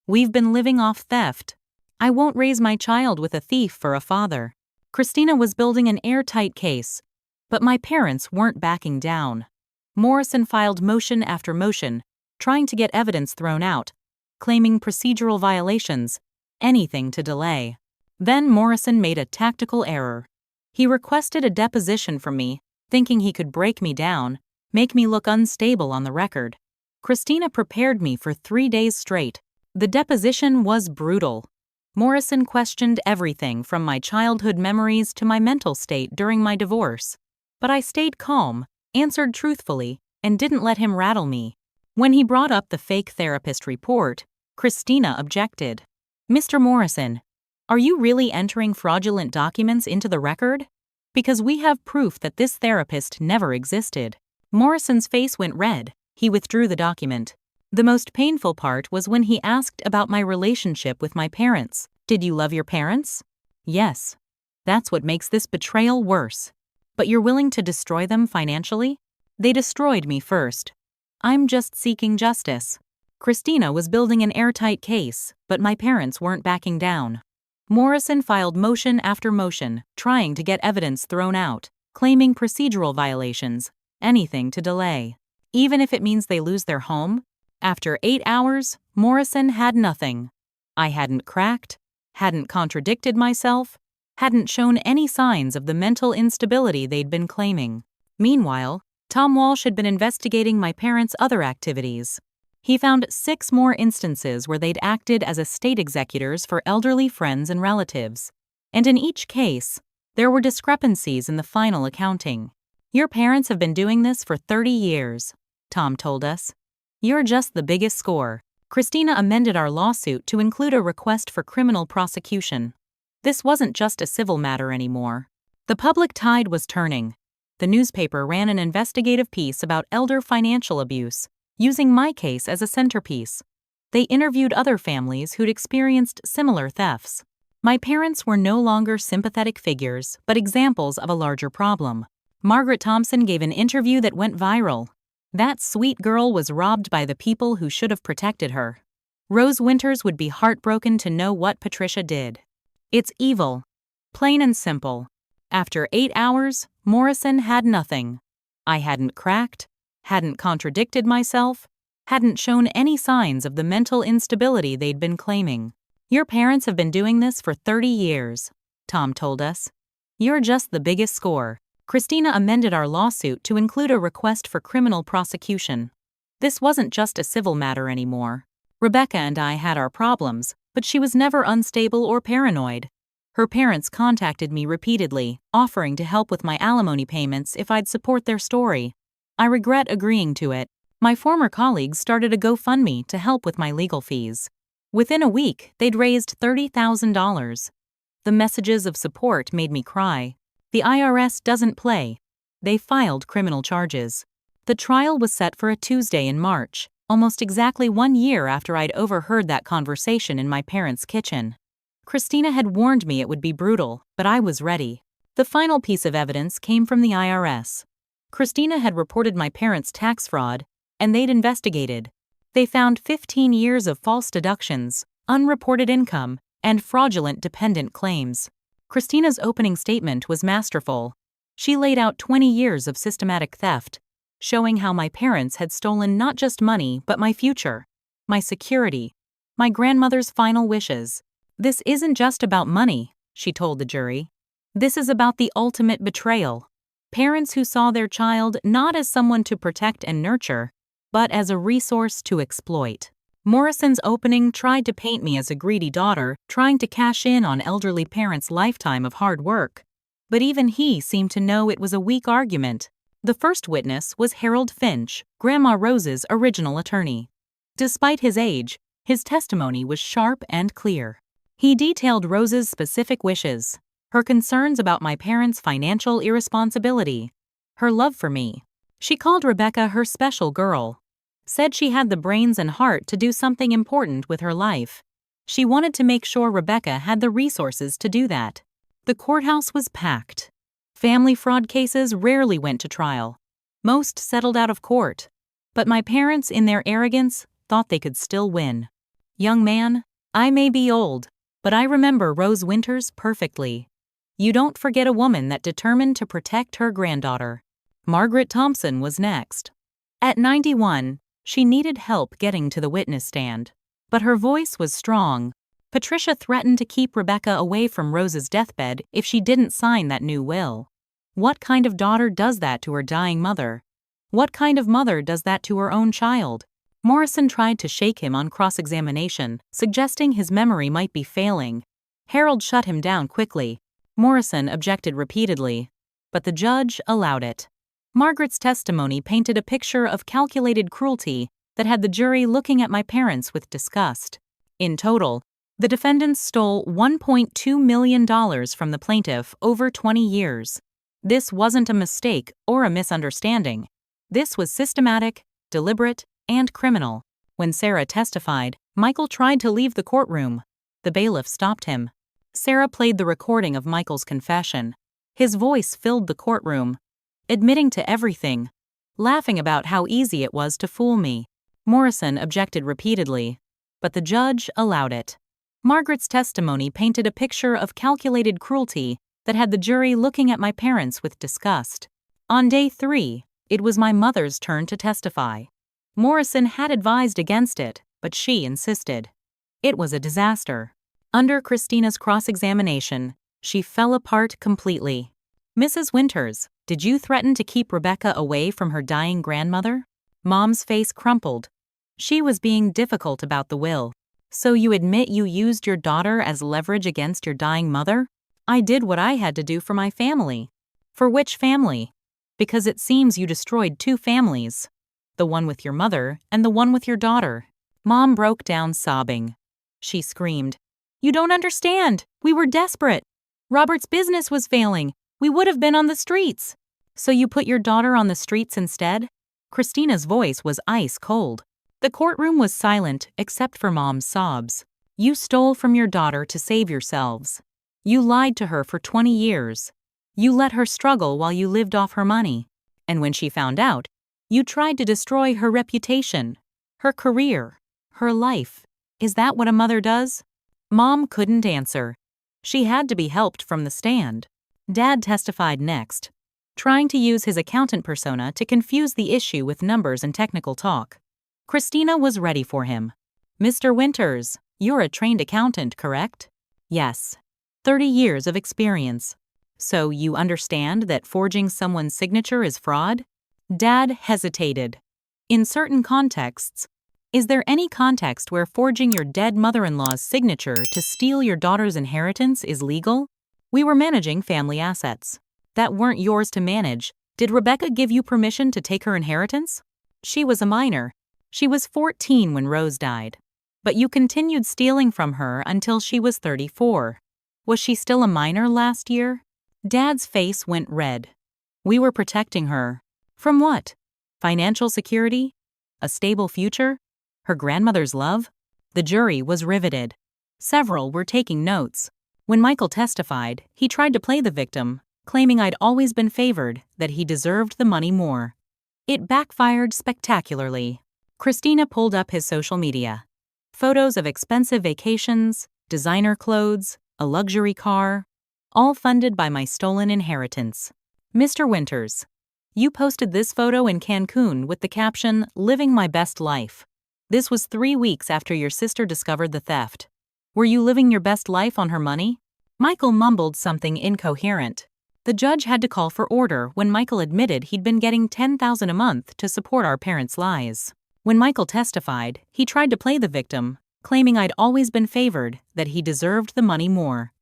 We've been living off theft. I won't raise my child with a thief for a father. Christina was building an airtight case, but my parents weren't backing down. Morrison filed motion after motion, trying to get evidence thrown out, claiming procedural violations, anything to delay. Then Morrison made a tactical error. He requested a deposition from me, thinking he could break me down, make me look unstable on the record. Christina prepared me for 3 days straight. The deposition was brutal. Morrison questioned everything from my childhood memories to my mental state during my divorce. But I stayed calm, answered truthfully, and didn't let him rattle me. When he brought up the fake therapist report, Christina objected. Mr. Morrison, are you really entering fraudulent documents into the record? Because we have proof that this therapist never existed. Morrison's face went red. He withdrew the document. The most painful part was when he asked about my relationship with my parents. Did you love your parents? Yes. That's what makes this betrayal worse. But you're willing to destroy them financially? They destroyed me first. I'm just seeking justice. Christina was building an airtight case, but my parents weren't backing down. Morrison filed motion after motion, trying to get evidence thrown out, claiming procedural violations, anything to delay. Even if it means they lose their home? After 8 hours, Morrison had nothing. I hadn't cracked, hadn't contradicted myself, hadn't shown any signs of the mental instability they'd been claiming. Meanwhile, Tom Walsh had been investigating my parents' other activities. He found 6 more instances where they'd acted as estate executors for elderly friends and relatives. And in each case, there were discrepancies in the final accounting. Your parents have been doing this for 30 years, Tom told us. You're just the biggest score. Christina amended our lawsuit to include a request for criminal prosecution. This wasn't just a civil matter anymore. The public tide was turning. The newspaper ran an investigative piece about elder financial abuse, using my case as a centerpiece. They interviewed other families who'd experienced similar thefts. My parents were no longer sympathetic figures, but examples of a larger problem. Margaret Thompson gave an interview that went viral. That sweet girl was robbed by the people who should have protected her. Rose Winters would be heartbroken to know what Patricia did. It's evil. Plain and simple. After 8 hours, Morrison had nothing. I hadn't cracked, hadn't contradicted myself, hadn't shown any signs of the mental instability they'd been claiming. Your parents have been doing this for 30 years, Tom told us. You're just the biggest score. Christina amended our lawsuit to include a request for criminal prosecution. This wasn't just a civil matter anymore. Rebecca and I had our problems, but she was never unstable or paranoid. Her parents contacted me repeatedly, offering to help with my alimony payments if I'd support their story. I regret agreeing to it. My former colleagues started a GoFundMe to help with my legal fees. Within a week, they'd raised $30,000. The messages of support made me cry. The IRS doesn't play. They filed criminal charges. The trial was set for a Tuesday in March, almost exactly 1 year after I'd overheard that conversation in my parents' kitchen. Christina had warned me it would be brutal, but I was ready. The final piece of evidence came from the IRS. Christina had reported my parents' tax fraud, and they'd investigated. They found 15 years of false deductions, unreported income, and fraudulent dependent claims. Christina's opening statement was masterful. She laid out 20 years of systematic theft, showing how my parents had stolen not just money but my future, my security, my grandmother's final wishes. "This isn't just about money," she told the jury. "This is about the ultimate betrayal. Parents who saw their child not as someone to protect and nurture, but as a resource to exploit." Morrison's opening tried to paint me as a greedy daughter trying to cash in on elderly parents' lifetime of hard work. But even he seemed to know it was a weak argument. The first witness was Harold Finch, Grandma Rose's original attorney. Despite his age, his testimony was sharp and clear. He detailed Rose's specific wishes, her concerns about my parents' financial irresponsibility, her love for me. She called Rebecca her special girl. Said she had the brains and heart to do something important with her life. She wanted to make sure Rebecca had the resources to do that. The courthouse was packed. Family fraud cases rarely went to trial. Most settled out of court. But my parents, in their arrogance, thought they could still win. Young man, I may be old, but I remember Rose Winters perfectly. You don't forget a woman that determined to protect her granddaughter. Margaret Thompson was next. At 91, she needed help getting to the witness stand. But her voice was strong. Patricia threatened to keep Rebecca away from Rose's deathbed if she didn't sign that new will. What kind of daughter does that to her dying mother? What kind of mother does that to her own child? Morrison tried to shake him on cross-examination, suggesting his memory might be failing. Harold shut him down quickly. Morrison objected repeatedly, but the judge allowed it. Margaret's testimony painted a picture of calculated cruelty that had the jury looking at my parents with disgust. In total, the defendants stole $1.2 million from the plaintiff over 20 years. This wasn't a mistake or a misunderstanding. This was systematic, deliberate, and criminal. When Sarah testified, Michael tried to leave the courtroom. The bailiff stopped him. Sarah played the recording of Michael's confession. His voice filled the courtroom, admitting to everything, laughing about how easy it was to fool me. Morrison objected repeatedly, but the judge allowed it. Margaret's testimony painted a picture of calculated cruelty that had the jury looking at my parents with disgust. On day 3, it was my mother's turn to testify. Morrison had advised against it, but she insisted. It was a disaster. Under Christina's cross-examination, she fell apart completely. "Mrs. Winters, did you threaten to keep Rebecca away from her dying grandmother?" Mom's face crumpled. She was being difficult about the will. "So you admit you used your daughter as leverage against your dying mother?" "I did what I had to do for my family." "For which family?" "Because it seems you destroyed 2 families. The one with your mother and the one with your daughter." Mom broke down sobbing. She screamed, "You don't understand. We were desperate. Robert's business was failing. We would have been on the streets." "So you put your daughter on the streets instead?" Christina's voice was ice cold. The courtroom was silent except for Mom's sobs. "You stole from your daughter to save yourselves. You lied to her for 20 years. You let her struggle while you lived off her money. And when she found out, you tried to destroy her reputation, her career, her life. Is that what a mother does?" Mom couldn't answer. She had to be helped from the stand. Dad testified next, trying to use his accountant persona to confuse the issue with numbers and technical talk. Christina was ready for him. "Mr. Winters, you're a trained accountant, correct?" "Yes. 30 years of experience. So you understand that forging someone's signature is fraud? Dad hesitated. In certain contexts. Is there any context where forging your dead mother-in-law's signature to steal your daughter's inheritance is legal? We were managing family assets that weren't yours to manage. Did Rebecca give you permission to take her inheritance? She was a minor. She was 14 when Rose died. But you continued stealing from her until she was 34. Was she still a minor last year? Dad's face went red. We were protecting her. From what? Financial security? A stable future? Her grandmother's love? The jury was riveted. Several were taking notes. When Michael testified, he tried to play the victim, claiming I'd always been favored, that he deserved the money more. It backfired spectacularly. Christina pulled up his social media. Photos of expensive vacations, designer clothes, a luxury car, all funded by my stolen inheritance. Mr. Winters, you posted this photo in Cancun with the caption, "Living my best life." This was 3 weeks after your sister discovered the theft. Were you living your best life on her money? Michael mumbled something incoherent. The judge had to call for order when Michael admitted he'd been getting $10,000 a month to support our parents' lies. When Michael testified, he tried to play the victim, claiming I'd always been favored, that he deserved the money more.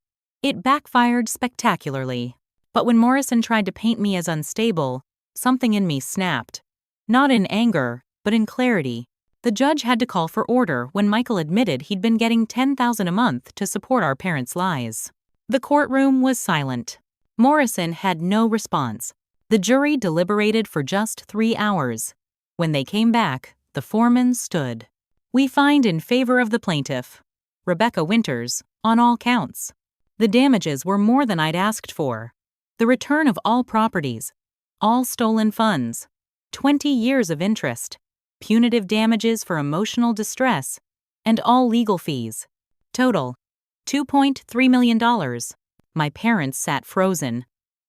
It backfired spectacularly. But when Morrison tried to paint me as unstable, something in me snapped. Not in anger, but in clarity. The judge had to call for order when Michael admitted he'd been getting $10,000 a month to support our parents' lies. The courtroom was silent. Morrison had no response. The jury deliberated for just 3 hours. When they came back, the foreman stood. We find in favor of the plaintiff, Rebecca Winters, on all counts. The damages were more than I'd asked for. The return of all properties, all stolen funds, 20 years of interest, punitive damages for emotional distress, and all legal fees. Total, $2.3 million. My parents sat frozen.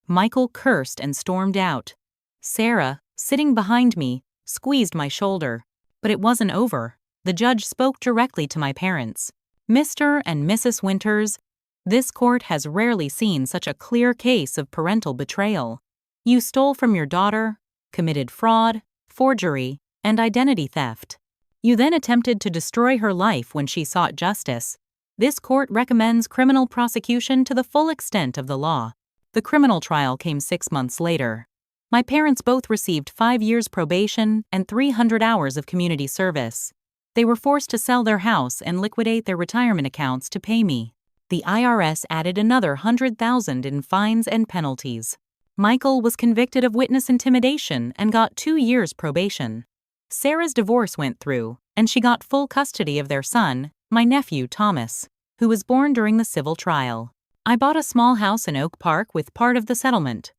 Michael cursed and stormed out. Sarah, sitting behind me, squeezed my shoulder. But it wasn't over. The judge spoke directly to my parents. Mr. and Mrs. Winters, this court has rarely seen such a clear case of parental betrayal. You stole from your daughter, committed fraud, forgery, and identity theft. You then attempted to destroy her life when she sought justice. This court recommends criminal prosecution to the full extent of the law. The criminal trial came 6 months later. My parents both received 5 years probation and 300 hours of community service. They were forced to sell their house and liquidate their retirement accounts to pay me. The IRS added another $100,000 in fines and penalties. Michael was convicted of witness intimidation and got 2 years probation. Sarah's divorce went through, and she got full custody of their son, my nephew Thomas, who was born during the civil trial. I bought a small house in Oak Park with part of the settlement.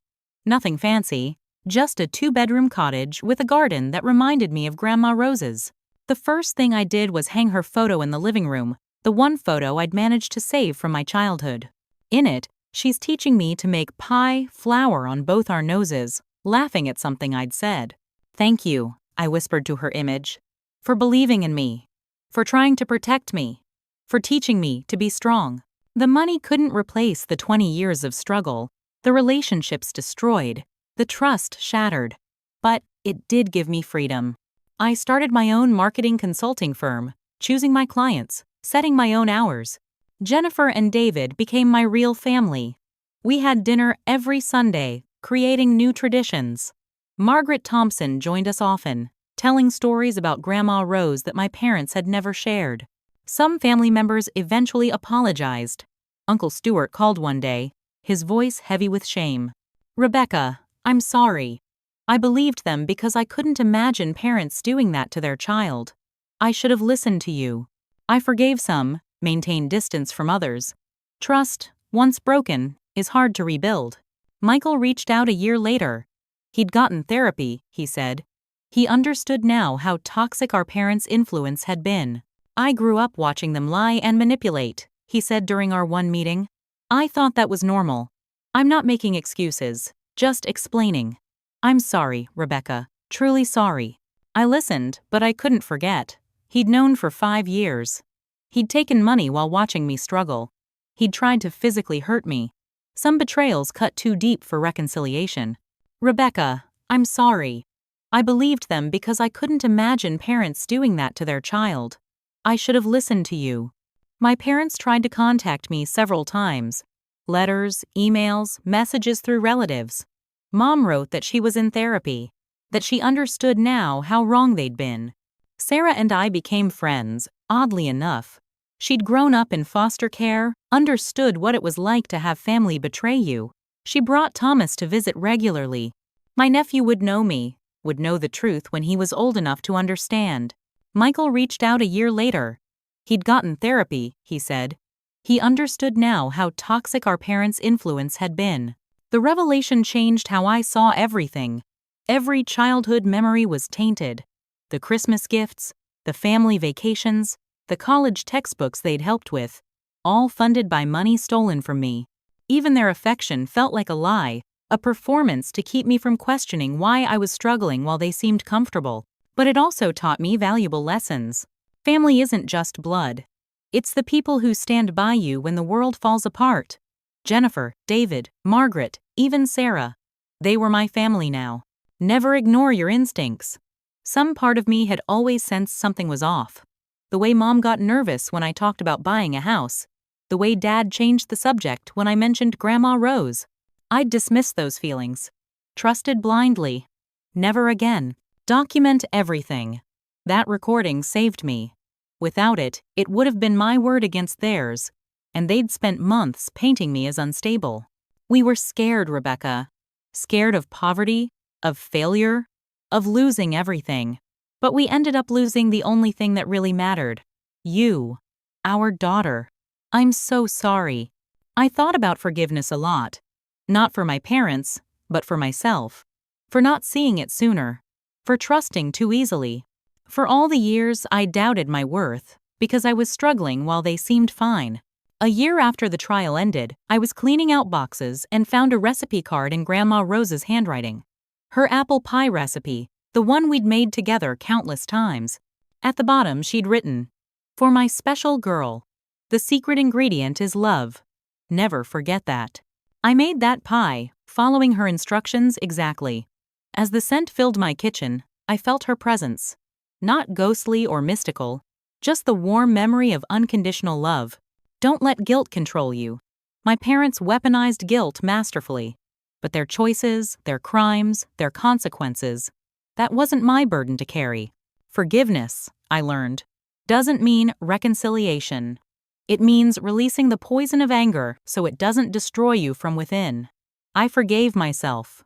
Nothing fancy, just a 2-bedroom cottage with a garden that reminded me of Grandma Rose's. The first thing I did was hang her photo in the living room, the one photo I'd managed to save from my childhood. In it, she's teaching me to make pie flour on both our noses, laughing at something I'd said. "Thank you," I whispered to her image, "for believing in me, for trying to protect me, for teaching me to be strong." The money couldn't replace the 20 years of struggle, the relationships destroyed, the trust shattered. But it did give me freedom. I started my own marketing consulting firm, choosing my clients, setting my own hours. Jennifer and David became my real family. We had dinner every Sunday, creating new traditions. Margaret Thompson joined us often, telling stories about Grandma Rose that my parents had never shared. Some family members eventually apologized. Uncle Stuart called one day, his voice heavy with shame. "Rebecca, I'm sorry. I believed them because I couldn't imagine parents doing that to their child. I should have listened to you. I forgave some, maintained distance from others. Trust, once broken, is hard to rebuild." Michael reached out a year later. He'd gotten therapy, he said. He understood now how toxic our parents' influence had been. "I grew up watching them lie and manipulate," he said during our one meeting. "I thought that was normal. I'm not making excuses, just explaining. I'm sorry, Rebecca, truly sorry. I listened, but I couldn't forget." He'd known for 5 years. He'd taken money while watching me struggle. He'd tried to physically hurt me. Some betrayals cut too deep for reconciliation. Rebecca, I'm sorry. I believed them because I couldn't imagine parents doing that to their child. I should have listened to you. My parents tried to contact me several times. Letters, emails, messages through relatives. Mom wrote that she was in therapy, that she understood now how wrong they'd been. Sarah and I became friends, oddly enough. She'd grown up in foster care, understood what it was like to have family betray you. She brought Thomas to visit regularly. My nephew would know me, would know the truth when he was old enough to understand. Michael reached out a year later. He'd gotten therapy, he said. He understood now how toxic our parents' influence had been. The revelation changed how I saw everything. Every childhood memory was tainted. The Christmas gifts, the family vacations, the college textbooks they'd helped with, all funded by money stolen from me. Even their affection felt like a lie, a performance to keep me from questioning why I was struggling while they seemed comfortable. But it also taught me valuable lessons. Family isn't just blood. It's the people who stand by you when the world falls apart. Jennifer, David, Margaret, even Sarah. They were my family now. Never ignore your instincts. Some part of me had always sensed something was off. The way Mom got nervous when I talked about buying a house. The way Dad changed the subject when I mentioned Grandma Rose. I'd dismissed those feelings. Trusted blindly. Never again. Document everything. That recording saved me. Without it, it would have been my word against theirs, and they'd spent months painting me as unstable. We were scared, Rebecca. Scared of poverty, of failure, of losing everything. But we ended up losing the only thing that really mattered. You. Our daughter. I'm so sorry. I thought about forgiveness a lot. Not for my parents, but for myself. For not seeing it sooner. For trusting too easily. For all the years I doubted my worth, because I was struggling while they seemed fine. A year after the trial ended, I was cleaning out boxes and found a recipe card in Grandma Rose's handwriting. Her apple pie recipe, the one we'd made together countless times. At the bottom she'd written, "For my special girl. The secret ingredient is love. Never forget that." I made that pie, following her instructions exactly. As the scent filled my kitchen, I felt her presence. Not ghostly or mystical, just the warm memory of unconditional love. Don't let guilt control you. My parents weaponized guilt masterfully. But their choices, their crimes, their consequences, that wasn't my burden to carry. Forgiveness, I learned, doesn't mean reconciliation. It means releasing the poison of anger so it doesn't destroy you from within. I forgave myself.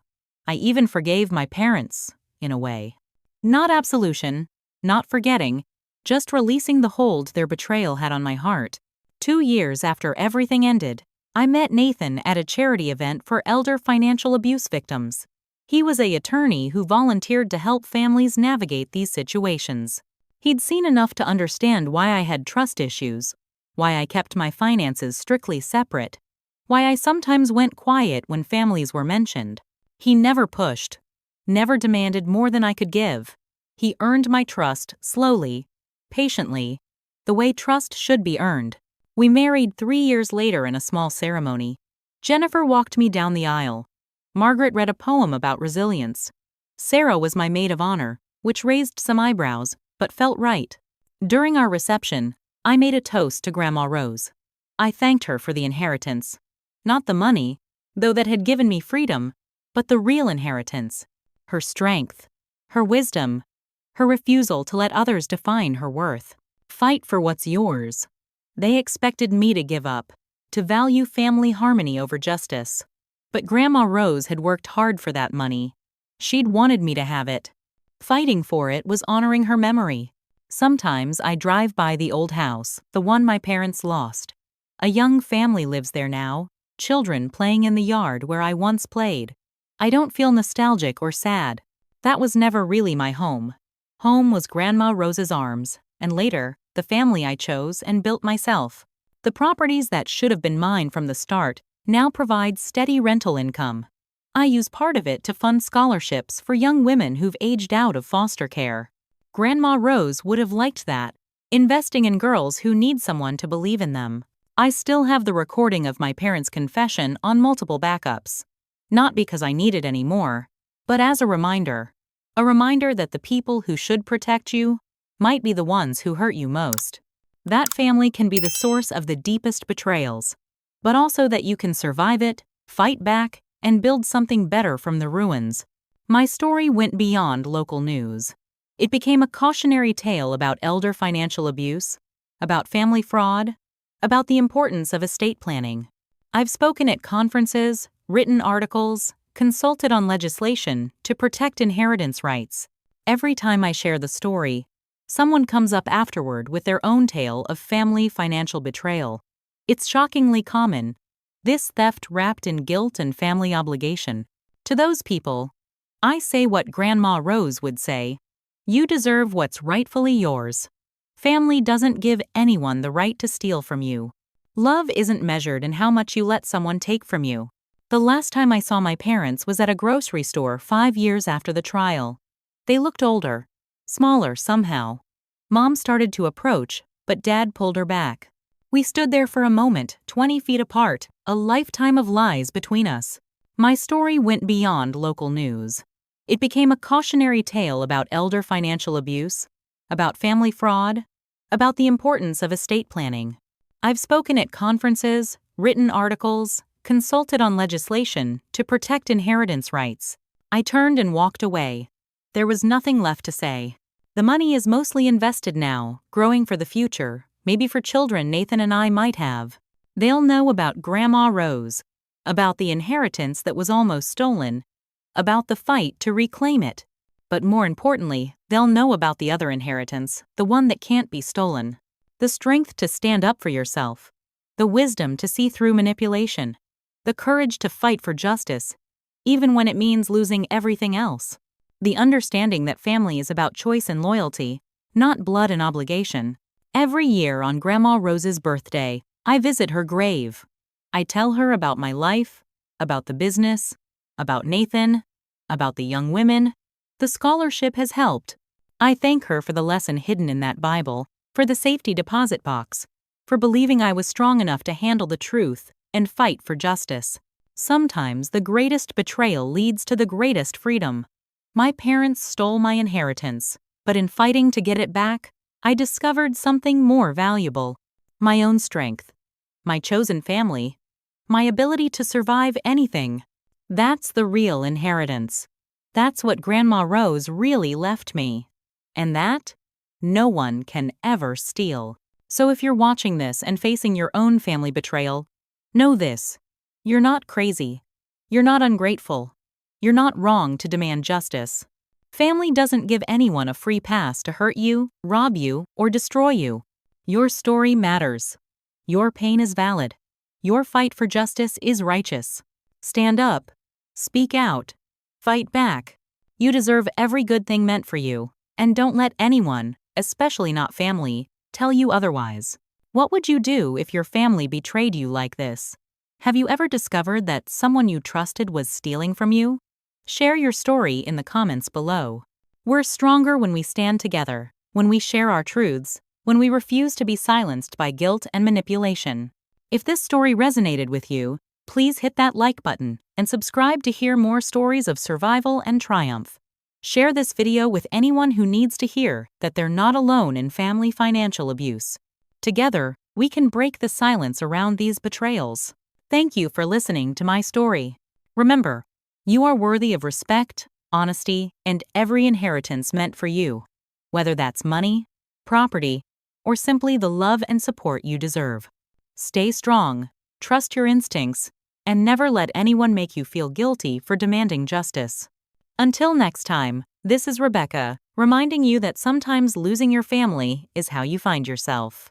I even forgave my parents, in a way. Not absolution, not forgetting, just releasing the hold their betrayal had on my heart. 2 years after everything ended, I met Nathan at a charity event for elder financial abuse victims. He was an attorney who volunteered to help families navigate these situations. He'd seen enough to understand why I had trust issues, why I kept my finances strictly separate, why I sometimes went quiet when families were mentioned. He never pushed, never demanded more than I could give. He earned my trust slowly, patiently, the way trust should be earned. We married 3 years later in a small ceremony. Jennifer walked me down the aisle. Margaret read a poem about resilience. Sarah was my maid of honor, which raised some eyebrows, but felt right. During our reception, I made a toast to Grandma Rose. I thanked her for the inheritance. Not the money, though that had given me freedom, but the real inheritance. Her strength, her wisdom, her refusal to let others define her worth. Fight for what's yours. They expected me to give up, to value family harmony over justice. But Grandma Rose had worked hard for that money. She'd wanted me to have it. Fighting for it was honoring her memory. Sometimes I drive by the old house, the one my parents lost. A young family lives there now, children playing in the yard where I once played. I don't feel nostalgic or sad. That was never really my home. Home was Grandma Rose's arms, and later, the family I chose and built myself. The properties that should have been mine from the start now provide steady rental income. I use part of it to fund scholarships for young women who've aged out of foster care. Grandma Rose would have liked that, investing in girls who need someone to believe in them. I still have the recording of my parents' confession on multiple backups. Not because I need it anymore, but as a reminder. A reminder that the people who should protect you might be the ones who hurt you most. That family can be the source of the deepest betrayals, but also that you can survive it, fight back, and build something better from the ruins. My story went beyond local news. It became a cautionary tale about elder financial abuse, about family fraud, about the importance of estate planning. I've spoken at conferences, written articles, consulted on legislation to protect inheritance rights. Every time I share the story, someone comes up afterward with their own tale of family financial betrayal. It's shockingly common, this theft wrapped in guilt and family obligation. To those people, I say what Grandma Rose would say: you deserve what's rightfully yours. Family doesn't give anyone the right to steal from you. Love isn't measured in how much you let someone take from you. The last time I saw my parents was at a grocery store 5 years after the trial. They looked older, smaller somehow. Mom started to approach, but Dad pulled her back. We stood there for a moment, 20 feet apart, a lifetime of lies between us. My story went beyond local news. It became a cautionary tale about elder financial abuse, about family fraud, about the importance of estate planning. I've spoken at conferences, written articles, consulted on legislation to protect inheritance rights. I turned and walked away. There was nothing left to say. The money is mostly invested now, growing for the future, maybe for children Nathan and I might have. They'll know about Grandma Rose, about the inheritance that was almost stolen, about the fight to reclaim it. But more importantly, they'll know about the other inheritance, the one that can't be stolen. The strength to stand up for yourself, the wisdom to see through manipulation, the courage to fight for justice, even when it means losing everything else. The understanding that family is about choice and loyalty, not blood and obligation. Every year on Grandma Rose's birthday, I visit her grave. I tell her about my life, about the business, about Nathan, about the young women. The scholarship has helped. I thank her for the lesson hidden in that Bible, for the safety deposit box, for believing I was strong enough to handle the truth and fight for justice. Sometimes the greatest betrayal leads to the greatest freedom. My parents stole my inheritance, but in fighting to get it back, I discovered something more valuable: my own strength, my chosen family, my ability to survive anything. That's the real inheritance. That's what Grandma Rose really left me. And that, no one can ever steal. So if you're watching this and facing your own family betrayal, know this: you're not crazy. You're not ungrateful. You're not wrong to demand justice. Family doesn't give anyone a free pass to hurt you, rob you, or destroy you. Your story matters. Your pain is valid. Your fight for justice is righteous. Stand up. Speak out. Fight back. You deserve every good thing meant for you, and don't let anyone, especially not family, tell you otherwise. What would you do if your family betrayed you like this? Have you ever discovered that someone you trusted was stealing from you? Share your story in the comments below. We're stronger when we stand together, when we share our truths, when we refuse to be silenced by guilt and manipulation. If this story resonated with you, please hit that like button and subscribe to hear more stories of survival and triumph. Share this video with anyone who needs to hear that they're not alone in family financial abuse. Together, we can break the silence around these betrayals. Thank you for listening to my story. Remember, you are worthy of respect, honesty, and every inheritance meant for you, whether that's money, property, or simply the love and support you deserve. Stay strong, trust your instincts, and never let anyone make you feel guilty for demanding justice. Until next time, this is Rebecca, reminding you that sometimes losing your family is how you find yourself.